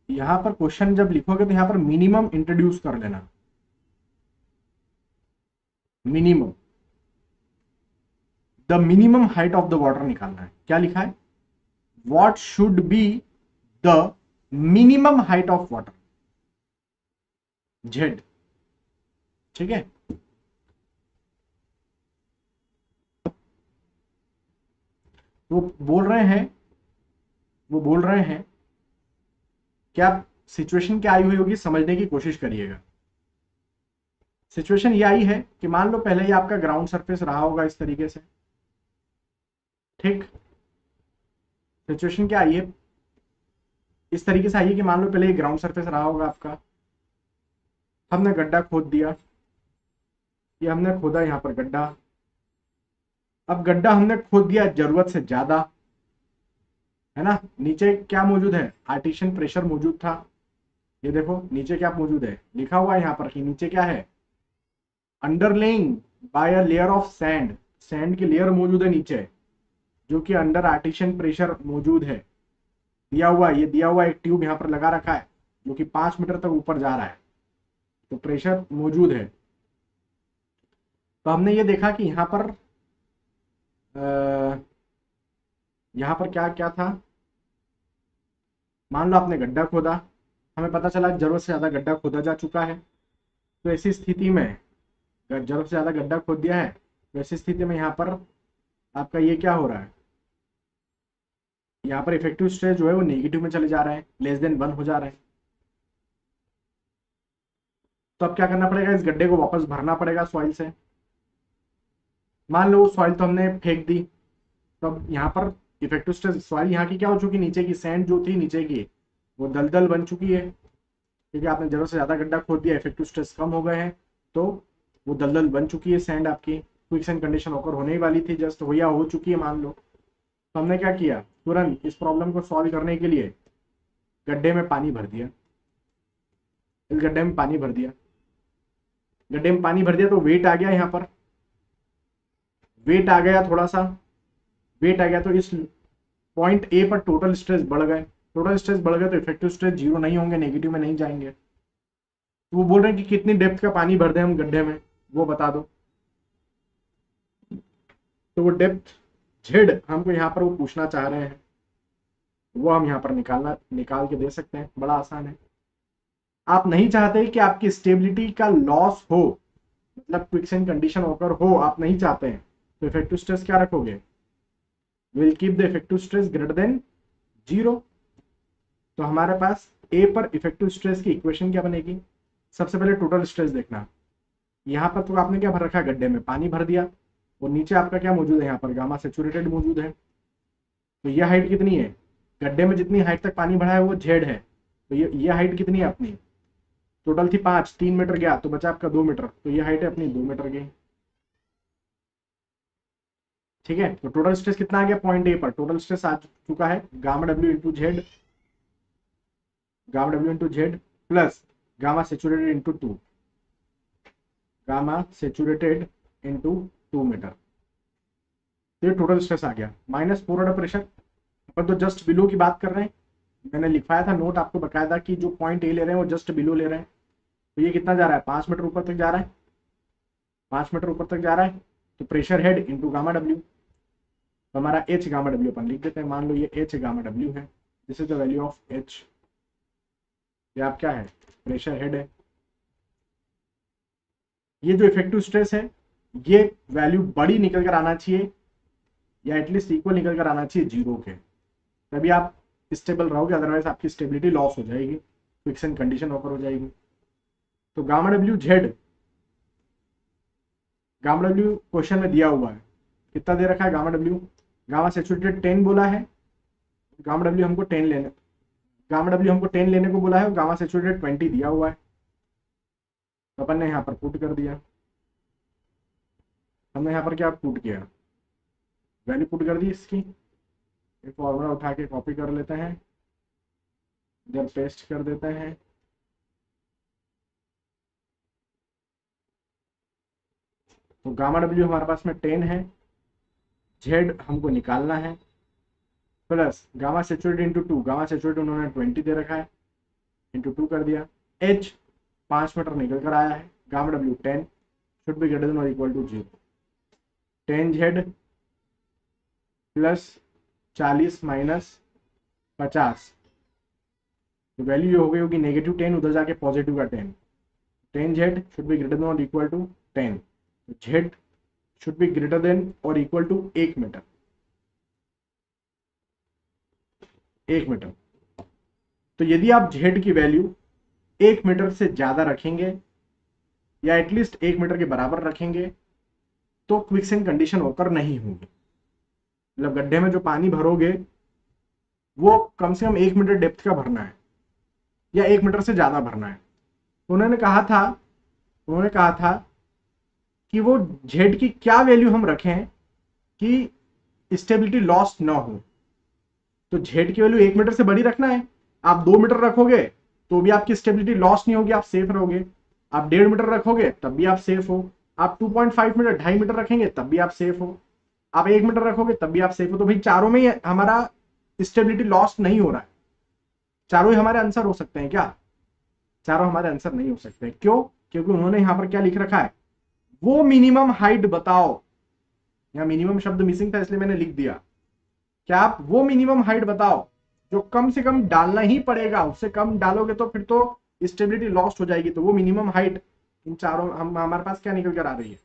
यहां पर क्वेश्चन जब लिखोगे तो यहां पर मिनिमम इंट्रोड्यूस कर लेना, minimum, the minimum height of the water निकालना है। क्या लिखा है, what should be the minimum height of water, Z, ठीक है। वो बोल रहे हैं वो बोल रहे हैं कि आप सिचुएशन क्या आई हुई होगी समझने की कोशिश करिएगा। सिचुएशन ये आई है कि मान लो पहले ही आपका ग्राउंड सरफेस रहा होगा इस तरीके से, ठीक। सिचुएशन क्या आई है, इस तरीके से आई है कि मान लो पहले ये ग्राउंड सरफेस रहा होगा आपका, हमने गड्ढा खोद दिया, ये हमने खोदा यहाँ पर गड्ढा। अब गड्ढा हमने खोद दिया जरूरत से ज्यादा, है ना। नीचे क्या मौजूद है, आर्टिशियन प्रेशर मौजूद था। ये देखो नीचे क्या मौजूद है, लिखा हुआ है यहाँ पर कि नीचे क्या है, underlying by a layer of sand. Sand की लेयर मौजूद है नीचे, जो कि अंडर आर्टिशियन प्रेशर मौजूद है। दिया हुआ ये दिया हुआ एक ट्यूब यहाँ पर लगा रखा है जो कि 5 मीटर तक ऊपर जा रहा है, तो प्रेशर मौजूद है। तो हमने ये देखा कि यहाँ पर क्या क्या था। मान लो आपने गड्ढा खोदा, हमें पता चला जरूरत से ज्यादा गड्ढा खोदा जा चुका है। तो ऐसी स्थिति में जरूरत से ज्यादा गड्ढा खोद दिया है, तो ऐसी स्थिति में यहाँ पर आपका ये क्या हो रहा है, यहाँ पर इफेक्टिव स्ट्रेस जो है वो नेगेटिव में चले जा रहे हैं, <1 हो जा रहे हैं। तो अब क्या करना पड़ेगा, इस गड्ढे को वापस भरना पड़ेगा सॉइल से। मान लो सॉइल तो हमने फेंक दी, तो अब यहाँ पर इफेक्टिव स्ट्रेस, सॉइल यहाँ की क्या हो चुकी, नीचे की सैंड जो थी नीचे की वो दलदल बन चुकी है, क्योंकि आपने जरूरत से ज्यादा गड्ढा खोद दिया, इफेक्टिव स्ट्रेस कम हो गए हैं, तो वो दलदल बन चुकी है सैंड आपकी। क्विकसैंड कंडीशन होकर होने ही वाली थी, जस्ट हो या हो चुकी है मान लो। तो हमने क्या किया, तुरंत इस प्रॉब्लम को सॉल्व करने के लिए गड्ढे में पानी भर दिया। इस गड्ढे में पानी भर दिया, गड्ढे में पानी भर दिया, तो वेट आ गया, यहाँ पर वेट आ गया, थोड़ा सा वेट आ गया, तो इस पॉइंट ए पर टोटल स्ट्रेस बढ़ गए। टोटल स्ट्रेस बढ़ गए तो इफेक्टिव स्ट्रेस जीरो नहीं होंगे, नेगेटिव में नहीं जाएंगे। तो वो बोल रहे हैं कि कितनी डेप्थ का पानी भर दें हम गड्ढे में, वो बता दो। तो वो डेप्थ जेड हमको यहाँ पर वो पूछना चाह रहे हैं, वो हम यहाँ पर निकाल के दे सकते हैं, बड़ा आसान है। आप नहीं चाहते कि आपकी स्टेबिलिटी का लॉस हो, मतलब क्विकसैंड कंडीशन होकर हो, आप नहीं चाहते हैं, तो इफेक्टिव स्ट्रेस क्या रखोगे, will keep the effective stress greater than 0। तो हमारे पास ए पर इफेक्टिव स्ट्रेस की इक्वेशन क्या बनेगी, सबसे पहले टोटल स्ट्रेस देखना। यहाँ पर तो आपने क्या भर रखा है, गड्ढे में पानी भर दिया, और नीचे आपका क्या मौजूद है, यहाँ पर गामा सैचुरेटेड मौजूद है। तो ये हाइट कितनी है, गड्ढे में जितनी हाइट तक पानी भरा है वो जेड है, तो ये हाइट कितनी है अपनी, टोटल थी 5, 3 मीटर गया तो बचा आपका 2 मीटर, तो ये हाइट है अपनी 2 मीटर की। ठीक है, तो टोटल स्ट्रेस कितना आ गया, पॉइंट ए पर टोटल स्ट्रेस आ चुका है गामा डब्ल्यू इंटू जेड, गामा डब्ल्यू into z plus gamma saturated into 2, gamma saturated into 2 metre. तो ये टोटल स्ट्रेस आ गया, माइनस फोरवर्ड प्रेशर, अपन तो जस्ट बिलो की बात कर रहे हैं। मैंने लिखवाया था नोट आपको बकायदा कि जो पॉइंट ए ले रहे हैं वो जस्ट बिलो ले रहे हैं। तो ये कितना जा रहा है, 5 मीटर ऊपर तक जा रहा है, 5 मीटर ऊपर तक जा रहा है। तो pressure head into gamma W, तो हमारा एच गामा डब्ल्यू अपन लिख देते हैं, मान लो ये एच गामा डब्ल्यू है, this is the value of H. ये आप क्या है, प्रेशर हेड है। ये जो इफेक्टिव स्ट्रेस है ये वैल्यू बड़ी निकल कर आना चाहिए, या एटलीस्ट इक्वल निकल कर आना चाहिए 0 के, तभी आप स्टेबल रहोगे, अदरवाइज आपकी स्टेबिलिटी लॉस हो जाएगी, क्विकसैंड कंडीशन होकर हो जाएगी। तो gamma W Z, gamma W question में दिया हुआ है, कितना दे रखा है गामा डब्ल्यू, गामा सेचुरेटेड 10 बोला है, गामा डब्ल्यू हमको 10 लेने, गामा डब्ल्यू हमको 10 लेने को बोला है, गामा सेचुरेटेड 20 दिया हुआ है, तो अपन ने यहाँ पर पुट कर दिया। हमने यहाँ पर क्या पुट किया, वैल्यू पुट कर दी इसकी, एक फॉर्मूला उठा के कॉपी कर लेते हैं, इधर पेस्ट कर देते हैं। तो गामा डब्ल्यू हमारे पास में 10 है, जेड हमको निकालना है, plus gamma saturated into 2, gamma saturated उन्होंने 20 दे रखा है, इंटू 2 कर दिया। एच 5 मीटर निकल कर आया है, gamma W 10 should be greater than or equal to 0। 10 Z plus 40 minus 50, तो वैल्यू ये हो गई होगी -10, उधर जाके पॉजिटिव का 10। 10 Z should be greater than or equal to 10, तो Z should be greater than or equal to 1 metre. 1 metre. तो यदि आप जेड की वैल्यू 1 मीटर से ज्यादा रखेंगे या एटलीस्ट 1 मीटर के बराबर रखेंगे तो क्विकसेंट कंडीशन ओकर नहीं होगी। मतलब गड्ढे में जो पानी भरोगे वो कम से कम 1 मीटर डेप्थ का भरना है या 1 मीटर से ज्यादा भरना है। उन्होंने कहा था कि वो जेड की क्या वैल्यू हम रखें कि स्टेबिलिटी लॉस ना हो। तो जेड की वैल्यू 1 मीटर से बड़ी रखना है। आप 2 मीटर रखोगे तो भी आपकी स्टेबिलिटी लॉस नहीं होगी, आप सेफ रहोगे। आप 1.5 मीटर रखोगे तब भी आप सेफ हो। आप 2.5 मीटर 2.5 मीटर रखेंगे तब भी आप सेफ हो। आप 1 मीटर रखोगे तब भी आप सेफ हो। तो भाई चारों में ही हमारा स्टेबिलिटी लॉस नहीं हो रहा है। चारों ही हमारे आंसर हो सकते हैं क्या? चारों हमारे आंसर नहीं हो सकते। क्यों? क्योंकि उन्होंने यहां पर क्या लिख रखा है, वो मिनिमम हाइट बताओ। यहाँ मिनिमम शब्द मिसिंग था इसलिए मैंने लिख दिया। क्या आप वो मिनिमम हाइट बताओ जो कम से कम डालना ही पड़ेगा, उससे कम डालोगे तो फिर तो स्टेबिलिटी लॉस्ट हो जाएगी। तो वो मिनिमम हाइट इन चारों हमारे पास क्या निकल कर आ रही है?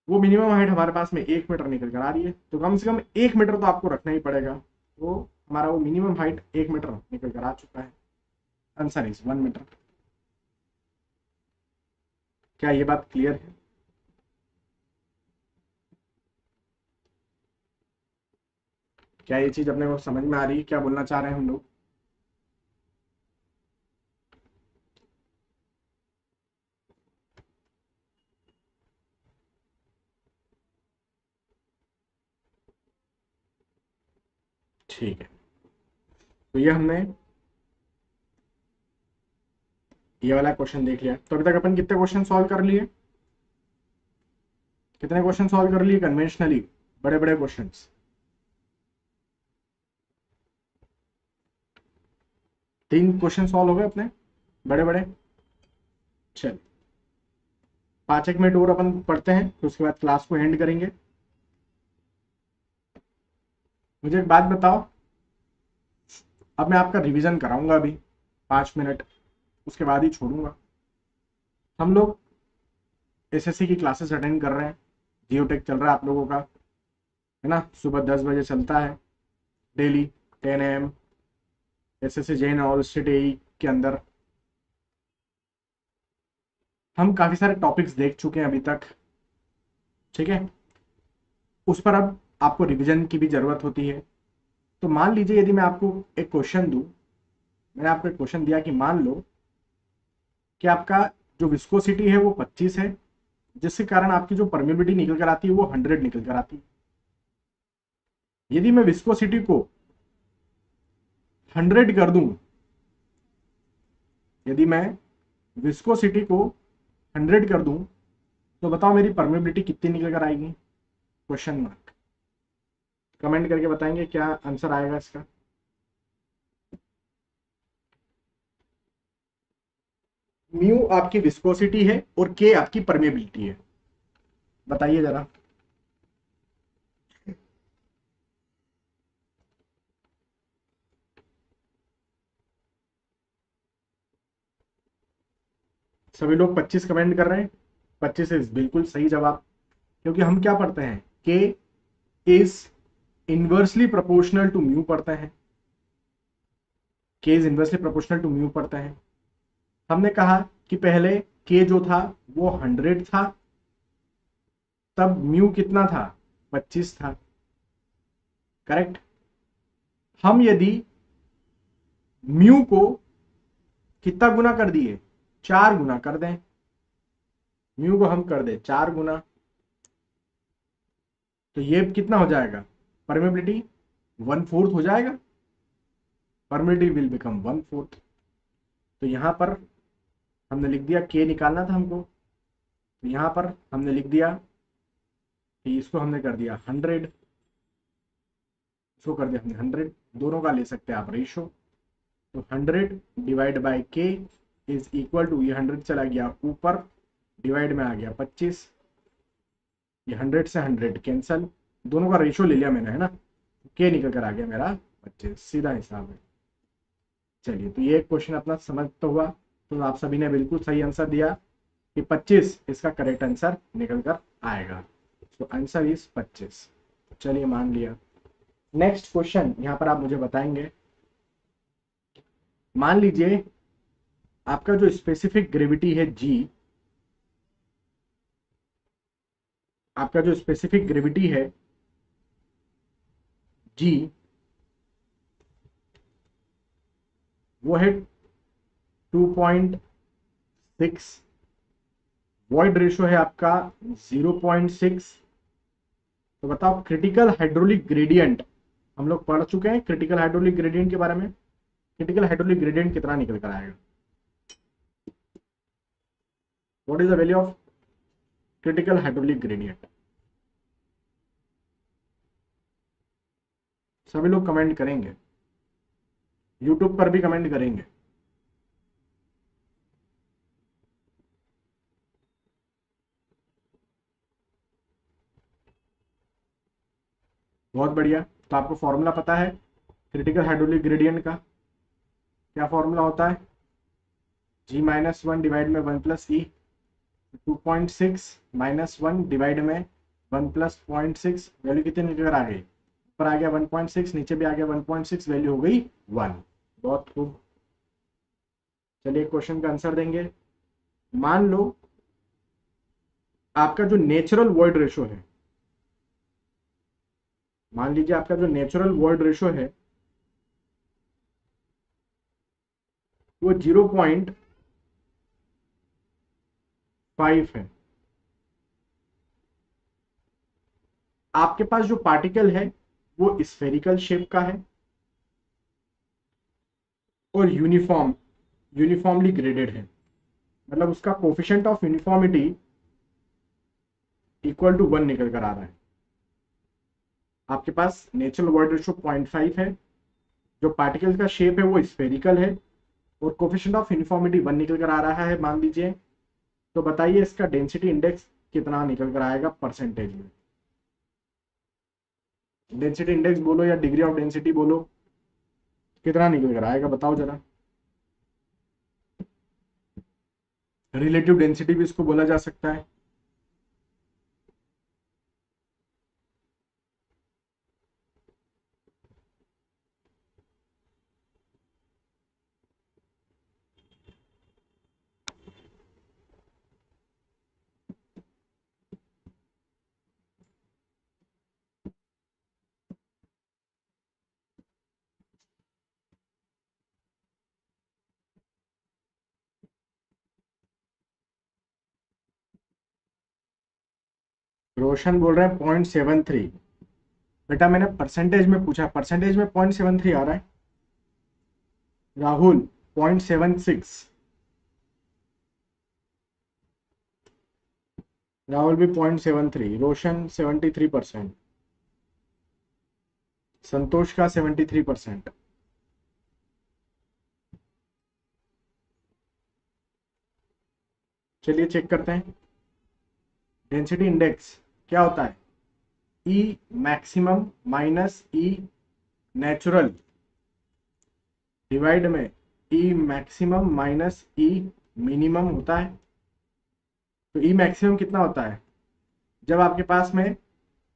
वो मिनिमम हाइट हमारे पास में 1 मीटर निकल कर आ रही है। तो कम से कम 1 मीटर तो आपको रखना ही पड़ेगा। तो हमारा वो मिनिमम हाइट 1 मीटर निकल कर आ चुका है। Answer is 1 meter. क्या ये बात क्लियर है? क्या ये चीज अपने को समझ में आ रही है? क्या बोलना चाह रहे हैं हम लोग? ठीक है, तो ये वाला क्वेश्चन देख लिया। तो अभी तक अपन कितने क्वेश्चन सॉल्व कर लिए? कितने क्वेश्चन सॉल्व कर लिए कन्वेंशनली, बड़े बड़े क्वेश्चंस? 3 क्वेश्चन सॉल्व हो गए अपने बड़े बड़े। चल 5 एक मिनट और अपन पढ़ते हैं, तो उसके बाद क्लास को एंड करेंगे। मुझे एक बात बताओ, अब मैं आपका रिवीजन कराऊंगा अभी 5 मिनट, उसके बाद ही छोड़ूंगा। हम लोग एसएससी की क्लासेस अटेंड कर रहे हैं। जियोटेक चल रहा है आप लोगों का, है ना? सुबह 10 बजे चलता है डेली 10 AM। एसएससी जैन ऑल स्टेट एई के अंदर हम काफी सारे टॉपिक्स देख चुके हैं अभी तक, ठीक है? उस पर अब आपको रिवीजन की भी जरूरत होती है। तो मान लीजिए यदि मैं आपको एक क्वेश्चन दूं, मैंने आपको एक क्वेश्चन दिया कि मान लो कि आपका जो विस्कोसिटी है वो 25 है, जिसके कारण आपकी जो परमेबिलिटी निकल कर आती है वो 100 निकल कर आती है। यदि मैं विस्कोसिटी को 100 कर दूं, यदि मैं विस्कोसिटी को 100 कर दूं, तो बताओ मेरी परमेबिलिटी कितनी निकल कर आएगी? Question mark. कमेंट करके बताएंगे क्या आंसर आएगा इसका। म्यू आपकी विस्कोसिटी है और के आपकी परमेबिलिटी है। बताइए जरा। सभी लोग 25 कमेंट कर रहे हैं। 25 इज बिल्कुल सही जवाब, क्योंकि हम क्या पढ़ते हैं, k is inversely proportional to mu पढ़ते हैं। K is inversely proportional to mu पढ़ते हैं। हमने कहा कि पहले के जो था वो 100 था, तब म्यू कितना था? 25 था। करेक्ट। हम यदि म्यू को कितना गुना कर दिए? 4 गुना कर दें। म्यू को हम कर दें 4 गुना, तो ये कितना हो जाएगा? परमेबिलिटी 1/4 हो जाएगा। Permeability will become 1/4। तो यहां पर हमने लिख दिया, के निकालना था हमको, तो यहां पर हमने लिख दिया कि इसको हमने कर दिया 100, इसको कर दिया हमने 100। दोनों का ले सकते हैं आप रेशो। तो 100 डिवाइड बाय के इज इक्वल टू, ये 100 चला गया ऊपर, डिवाइड में आ गया 25। ये 100 से 100 कैंसल, दोनों का रेशो ले लिया मैंने, है ना? के निकल कर आ गया मेरा 25। सीधा हिसाब है। चलिए, तो ये क्वेश्चन अपना समझ तो हुआ। तो आप सभी ने बिल्कुल सही आंसर दिया कि 25 इसका करेक्ट आंसर निकल कर आएगा। तो आंसर इज 25। चलिए मान लिया। नेक्स्ट क्वेश्चन यहाँ पर आप मुझे बताएंगे, मान लीजिए आपका जो स्पेसिफिक ग्रेविटी है जी, आपका जो स्पेसिफिक ग्रेविटी है जी वो है 2.6, वॉइड रेशो है आपका 0.6। तो बताओ क्रिटिकल हाइड्रोलिक ग्रेडियंट, हम लोग पढ़ चुके हैं क्रिटिकल हाइड्रोलिक ग्रेडियंट के बारे में, क्रिटिकल हाइड्रोलिक ग्रेडियंट कितना निकल कर आएगा? What is the value of critical hydraulic gradient? सभी लोग कमेंट करेंगे, यूट्यूब पर भी कमेंट करेंगे। बहुत बढ़िया। तो आपको फॉर्मूला पता है क्रिटिकल हाइड्रोलिक ग्रेडियंट का? क्या फॉर्मूला होता है? G-1 डिवाइड में 1 प्लस ई, 2.6 -1 डिवाइड में 1 प्लस 0.6, वैल्यू कितनी निकल आ गई? ऊपर आ गया 1.6, नीचे भी आ गया 1.6, वैल्यू हो गई 1। बहुत खूब। चलिए क्वेश्चन का आंसर देंगे। मान लो आपका जो नेचुरल वॉइड रेशो है, मान लीजिए आपका जो नेचुरल वॉइड रेशो है वो 0.5 है। आपके पास जो पार्टिकल है वो स्फेरिकल शेप का है और यूनिफॉर्मली ग्रेडेड है, मतलब उसका coefficient of uniformity equal to 1 निकल कर आ रहा है। आपके पास नेचुरल वॉइड रेशो 0.5 है, जो पार्टिकल का शेप है वो स्फेरिकल है और कोफिशिएंट ऑफ यूनिफॉर्मिटी 1 निकल कर आ रहा है मान लीजिए। तो बताइए इसका डेंसिटी इंडेक्स कितना निकल कर आएगा परसेंटेज में? डेंसिटी इंडेक्स बोलो या डिग्री ऑफ डेंसिटी बोलो, कितना निकल कर आएगा बताओ जरा। रिलेटिव डेंसिटी भी इसको बोला जा सकता है। रोशन बोल रहे हैं 0.73। बेटा मैंने परसेंटेज में पूछा, परसेंटेज में 0.73 आ रहा है। राहुल 0.76, राहुल भी 0.73, रोशन 73%, संतोष का 73%। चलिए चेक करते हैं डेंसिटी इंडेक्स क्या होता है। ई मैक्सिमम माइनस ई नेचुरल डिवाइड में ई मैक्सिमम माइनस ई मिनिमम होता है। तो ई मैक्सिमम कितना होता है? जब आपके पास में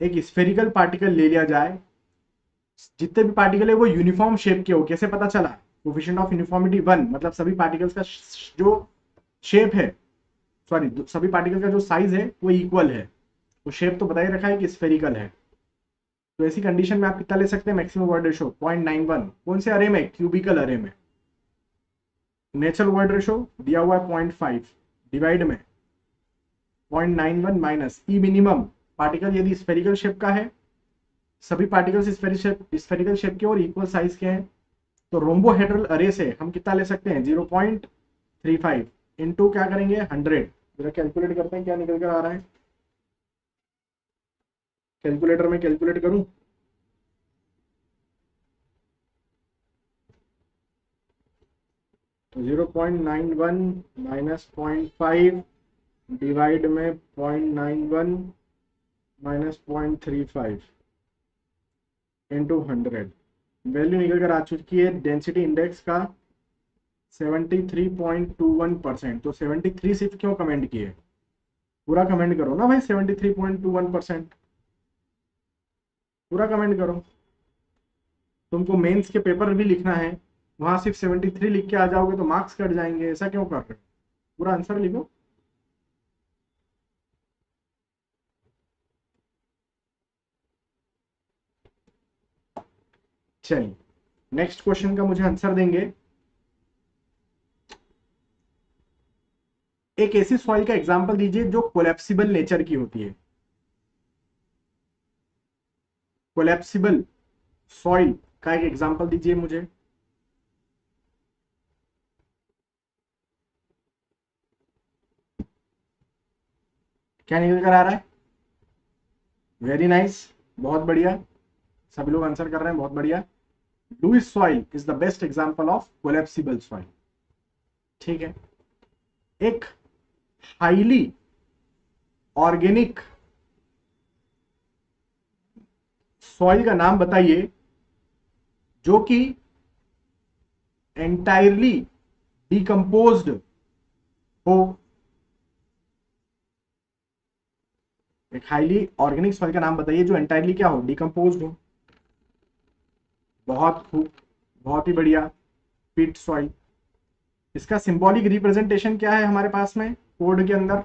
एक स्फेरिकल पार्टिकल ले लिया जाए, जितने भी पार्टिकल है वो यूनिफॉर्म शेप के हो। कैसे पता चला? कोफिशिएंट ऑफ यूनिफॉर्मिटी 1, मतलब सभी पार्टिकल्स का जो शेप है, सॉरी सभी पार्टिकल का जो साइज है वो इक्वल है। तो शेप तो बता ही रखा है कि स्फेरिकल है। तो ऐसी कंडीशन में आप कितना ले सकते हैं मैक्सिमम वर्ड रेशो? 0.91। कौन से अरे में? क्यूबिकल अरे में। नेचुरल वर्ड रेशो दिया हुआ है 0.5 डिवाइड में 0.91 माइनस ई मिनिमम। पार्टिकल यदि स्फेरिकल शेप का है, सभी पार्टिकल्स स्फेरिकल शेप के और इक्वल साइज के हैं, तो रोम्बोहेड्रल अरे से हम कितना ले सकते हैं? 0.35 इंटू क्या करेंगे 100। जरा कैलकुलेट करते हैं क्या निकल कर आ रहा है। कैलकुलेटर में कैलकुलेट करूं? तो 0.91 माइनस 0.5 डिवाइड में 0.91 माइनस 0.35 इंटू 100, वैल्यू निकल कर आ चुकी है डेंसिटी इंडेक्स का 73.21%। तो 73 सिर्फ क्यों कमेंट किए? पूरा कमेंट करो ना भाई, 73.21%, पूरा कमेंट करो। तुमको मेंस के पेपर भी लिखना है, वहां सिर्फ 73 लिख के आ जाओगे तो मार्क्स कट जाएंगे। ऐसा क्यों कर रहे हो? पूरा आंसर लिखो। चलिए नेक्स्ट क्वेश्चन का मुझे आंसर देंगे। एक ऐसी सॉइल का एग्जांपल दीजिए जो कोलैप्सिबल नेचर की होती है। कोलैप्सिबल सॉइल का एक एग्जांपल दीजिए मुझे। क्या निकल कर आ रहा है? वेरी नाइस, बहुत बढ़िया, सभी लोग आंसर कर रहे हैं, बहुत बढ़िया। Loess soil is the best example of collapsible soil. ठीक है, एक हाईली ऑर्गेनिक सॉइल का नाम बताइए जो कि एंटायरली डिकम्पोज्ड हो। एक हाईली ऑर्गेनिक सॉइल का नाम बताइए जो एंटायरली क्या हो, डिकम्पोज्ड हो। बहुत खूब, बहुत ही बढ़िया। पिट सॉइल। इसका सिंबॉलिक रिप्रेजेंटेशन क्या है हमारे पास में कोड के अंदर?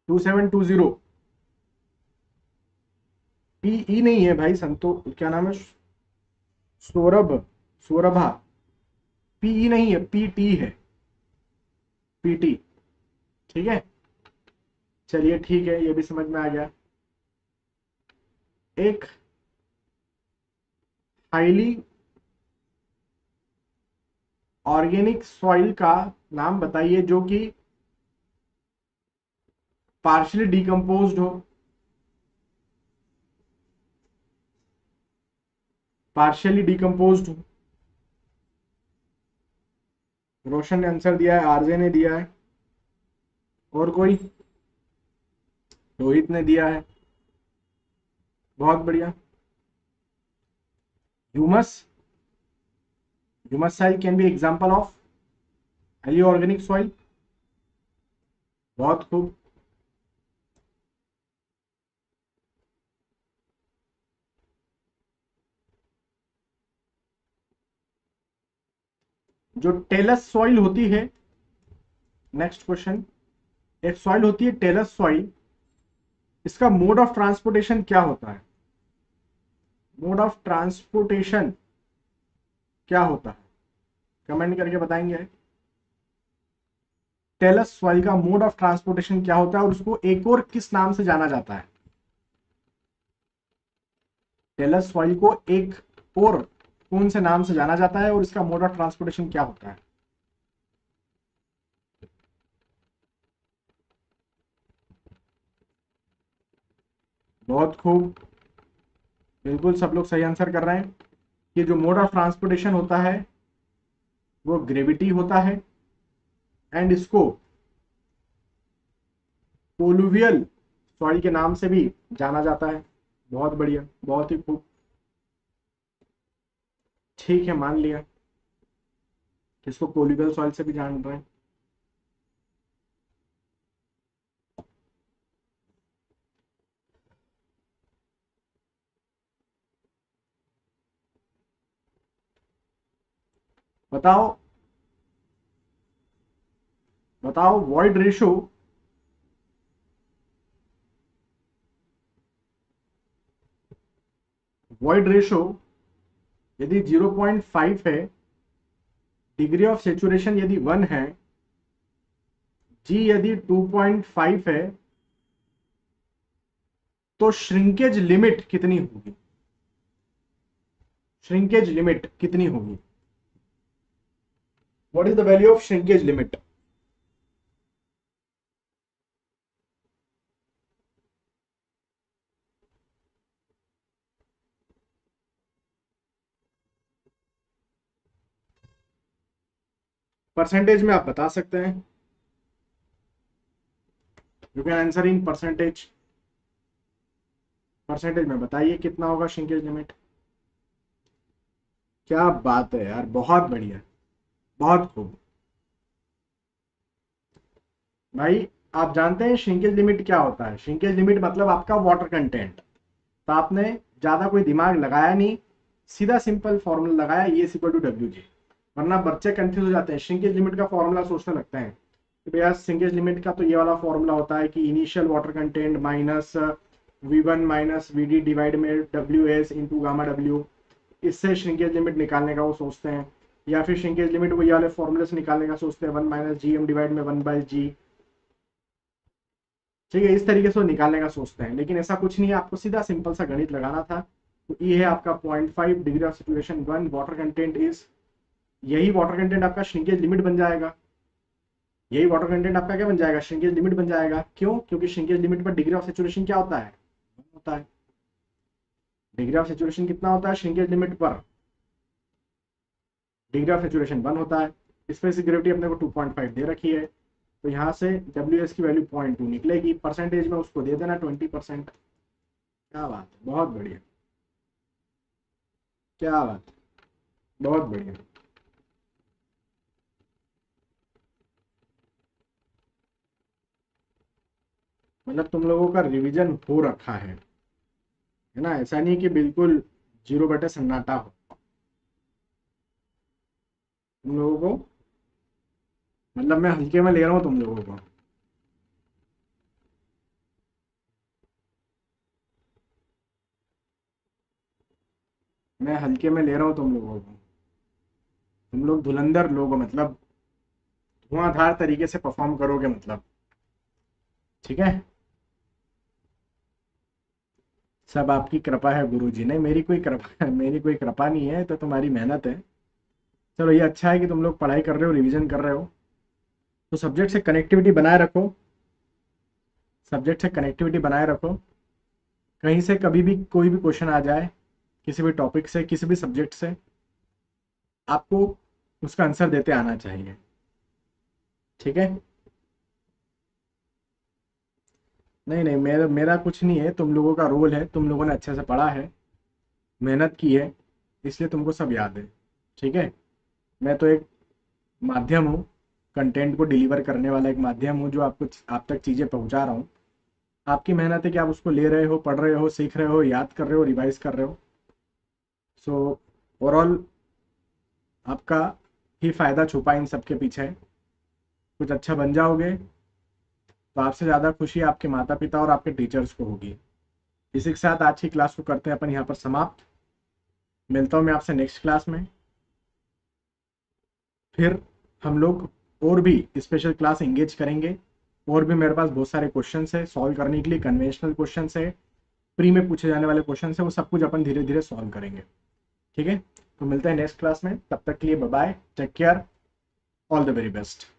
2720। पीई नहीं है भाई, संतो क्या नाम है, सौरभ, सौरभा। पीई नहीं है, पीटी है, पीटी। ठीक है, चलिए ठीक है, ये भी समझ में आ गया। एक हाईली ऑर्गेनिक सॉइल का नाम बताइए जो कि पार्शियली डिकम्पोज्ड हो। पार्शियली डिकम्पोज्ड हो। रोशन ने आंसर दिया है, आरजे ने दिया है, और कोई? रोहित ने दिया है, बहुत बढ़िया। Humus, humus soil can be example of highly organic soil. बहुत खूब। जो टेलस सॉइल होती है, नेक्स्ट क्वेश्चन, एक सॉइल होती है टेलस सॉइल, इसका मोड ऑफ ट्रांसपोर्टेशन क्या होता है? मोड ऑफ ट्रांसपोर्टेशन क्या होता है? कमेंट करके बताएंगे। टेलस सॉइल का मोड ऑफ ट्रांसपोर्टेशन क्या होता है और उसको एक और किस नाम से जाना जाता है? टेलस सॉइल को एक और कौन से नाम से जाना जाता है और इसका मोड ऑफ ट्रांसपोर्टेशन क्या होता है? बहुत खूब, बिल्कुल सब लोग सही आंसर कर रहे हैं। कि जो मोड ऑफ ट्रांसपोर्टेशन होता है वो ग्रेविटी होता है, एंड इसको कोलुवियल सॉइल के नाम से भी जाना जाता है। बहुत बढ़िया, बहुत ही खूब। ठीक है, मान लिया कि इसको कोलुवियल सॉइल से भी जान रहे हैं। बताओ, बताओ वॉइड रेशो, वॉइड रेशो यदि 0.5 है, डिग्री ऑफ सेचुरेशन यदि 1 है, जी यदि 2.5 है, तो श्रिंकेज लिमिट कितनी होगी? श्रिंकेज लिमिट कितनी होगी? What is the value of shrinkage limit? Percentage में आप बता सकते हैं, you can answer in percentage. Percentage में बताइए कितना होगा श्रिंकेज लिमिट। क्या बात है यार, बहुत बढ़िया, बहुत खूब। भाई आप जानते हैं श्रिंकेज लिमिट क्या होता है? श्रिंकेज लिमिट मतलब आपका वाटर कंटेंट। तो आपने ज़्यादा कोई दिमाग लगाया नहीं, सीधा सिंपल फॉर्मूला लगाया, E इज इक्वल टू डब्ल्यू जी। वरना बच्चे कंफ्यूज हो जाते हैं, श्रिंकेज लिमिट का फॉर्मूला सोचने लगते हैं कि भैया श्रिंकेज लिमिट का तो ये वाला फॉर्मूला होता है कि initial water content minus V1 minus VD divide में WS इंटू गामा W, इससे श्रिंकेज लिमिट निकालने का वो सोचते हैं। या फिर श्रिंकेज लिमिट वो ये वाले फॉर्मूले से निकालने का सोचते हैं, 1 माइनस GM डिवाइड में 1/G। ठीक है, इस तरीके से वो निकालने का सोचते हैं, लेकिन ऐसा कुछ नहीं है, आपको सीधा सिंपल सा गणित लगाना था। तो ये है आपका 0.5 degree of saturation 1 water content is, यही वाटर कंटेंट आपका श्रिंकेज लिमिट बन जाएगा। यही वाटर कंटेंट आपका क्या बन जाएगा, श्रिंकेज लिमिट बन जाएगा। क्यों? क्योंकि श्रिंकेज लिमिट पर डिग्री ऑफ सेचुरेशन क्या होता है, होता है। डिग्री ऑफ सेचुरेशन कितना होता है श्रिंकेज लिमिट पर, डिग्री ऑफ सेचुरेशन 1 होता है। स्पेसिफिक ग्रेविटी अपने को 2.5 दे रखी है, तो यहाँ से WS की वैल्यू 0.2 निकलेगी। परसेंटेज में उसको दे देना 20%। क्या बात है, बहुत बढ़िया, क्या बात है, बहुत बढ़िया। मतलब तुम लोगों का रिवीजन हो रखा है ना, ऐसा नहीं कि बिल्कुल 0 बटे सन्नाटा हो। तुम लोगों को मतलब मैं हल्के में ले रहा हूँ तुम लोगों को। मैं हल्के में ले रहा हूँ तुम लोगों को। तुम लोग धुलंधर लोग हो, मतलब धुआंधार तरीके से परफॉर्म करोगे मतलब। ठीक है, सब आपकी कृपा है गुरुजी। नहीं, मेरी कोई कृपा मेरी कोई कृपा नहीं है, तो तुम्हारी मेहनत है। चलो, ये अच्छा है कि तुम लोग पढ़ाई कर रहे हो, रिवीजन कर रहे हो। तो सब्जेक्ट से कनेक्टिविटी बनाए रखो, सब्जेक्ट से कनेक्टिविटी बनाए रखो। कहीं से कभी भी कोई भी क्वेश्चन आ जाए, किसी भी टॉपिक से, किसी भी सब्जेक्ट से, आपको उसका आंसर देते आना चाहिए। ठीक है, नहीं नहीं, मेरा मेरा कुछ नहीं है, तुम लोगों का रोल है, तुम लोगों ने अच्छे से पढ़ा है, मेहनत की है, इसलिए तुमको सब याद है। ठीक है, मैं तो एक माध्यम हूँ, कंटेंट को डिलीवर करने वाला एक माध्यम हूँ, जो आपको आप तक चीज़ें पहुँचा रहा हूँ। आपकी मेहनत है कि आप उसको ले रहे हो, पढ़ रहे हो, सीख रहे हो, याद कर रहे हो, रिवाइज कर रहे हो। सो ओवरऑल आपका ही फायदा छुपा इन सब के पीछे। कुछ अच्छा बन जाओगे तो आपसे ज़्यादा खुशी आपके माता पिता और आपके टीचर्स को होगी। इसी के साथ आज की क्लास को करते हैं अपन यहाँ पर समाप्त। मिलता हूँ मैं आपसे नेक्स्ट क्लास में। फिर हम लोग और भी स्पेशल क्लास एंगेज करेंगे। और भी मेरे पास बहुत सारे क्वेश्चंस है सॉल्व करने के लिए, कन्वेंशनल क्वेश्चंस है, प्री में पूछे जाने वाले क्वेश्चंस है, वो सब कुछ अपन धीरे धीरे सॉल्व करेंगे। ठीक है, तो मिलते हैं नेक्स्ट क्लास में, तब तक के लिए bye bye, take care, all the very best.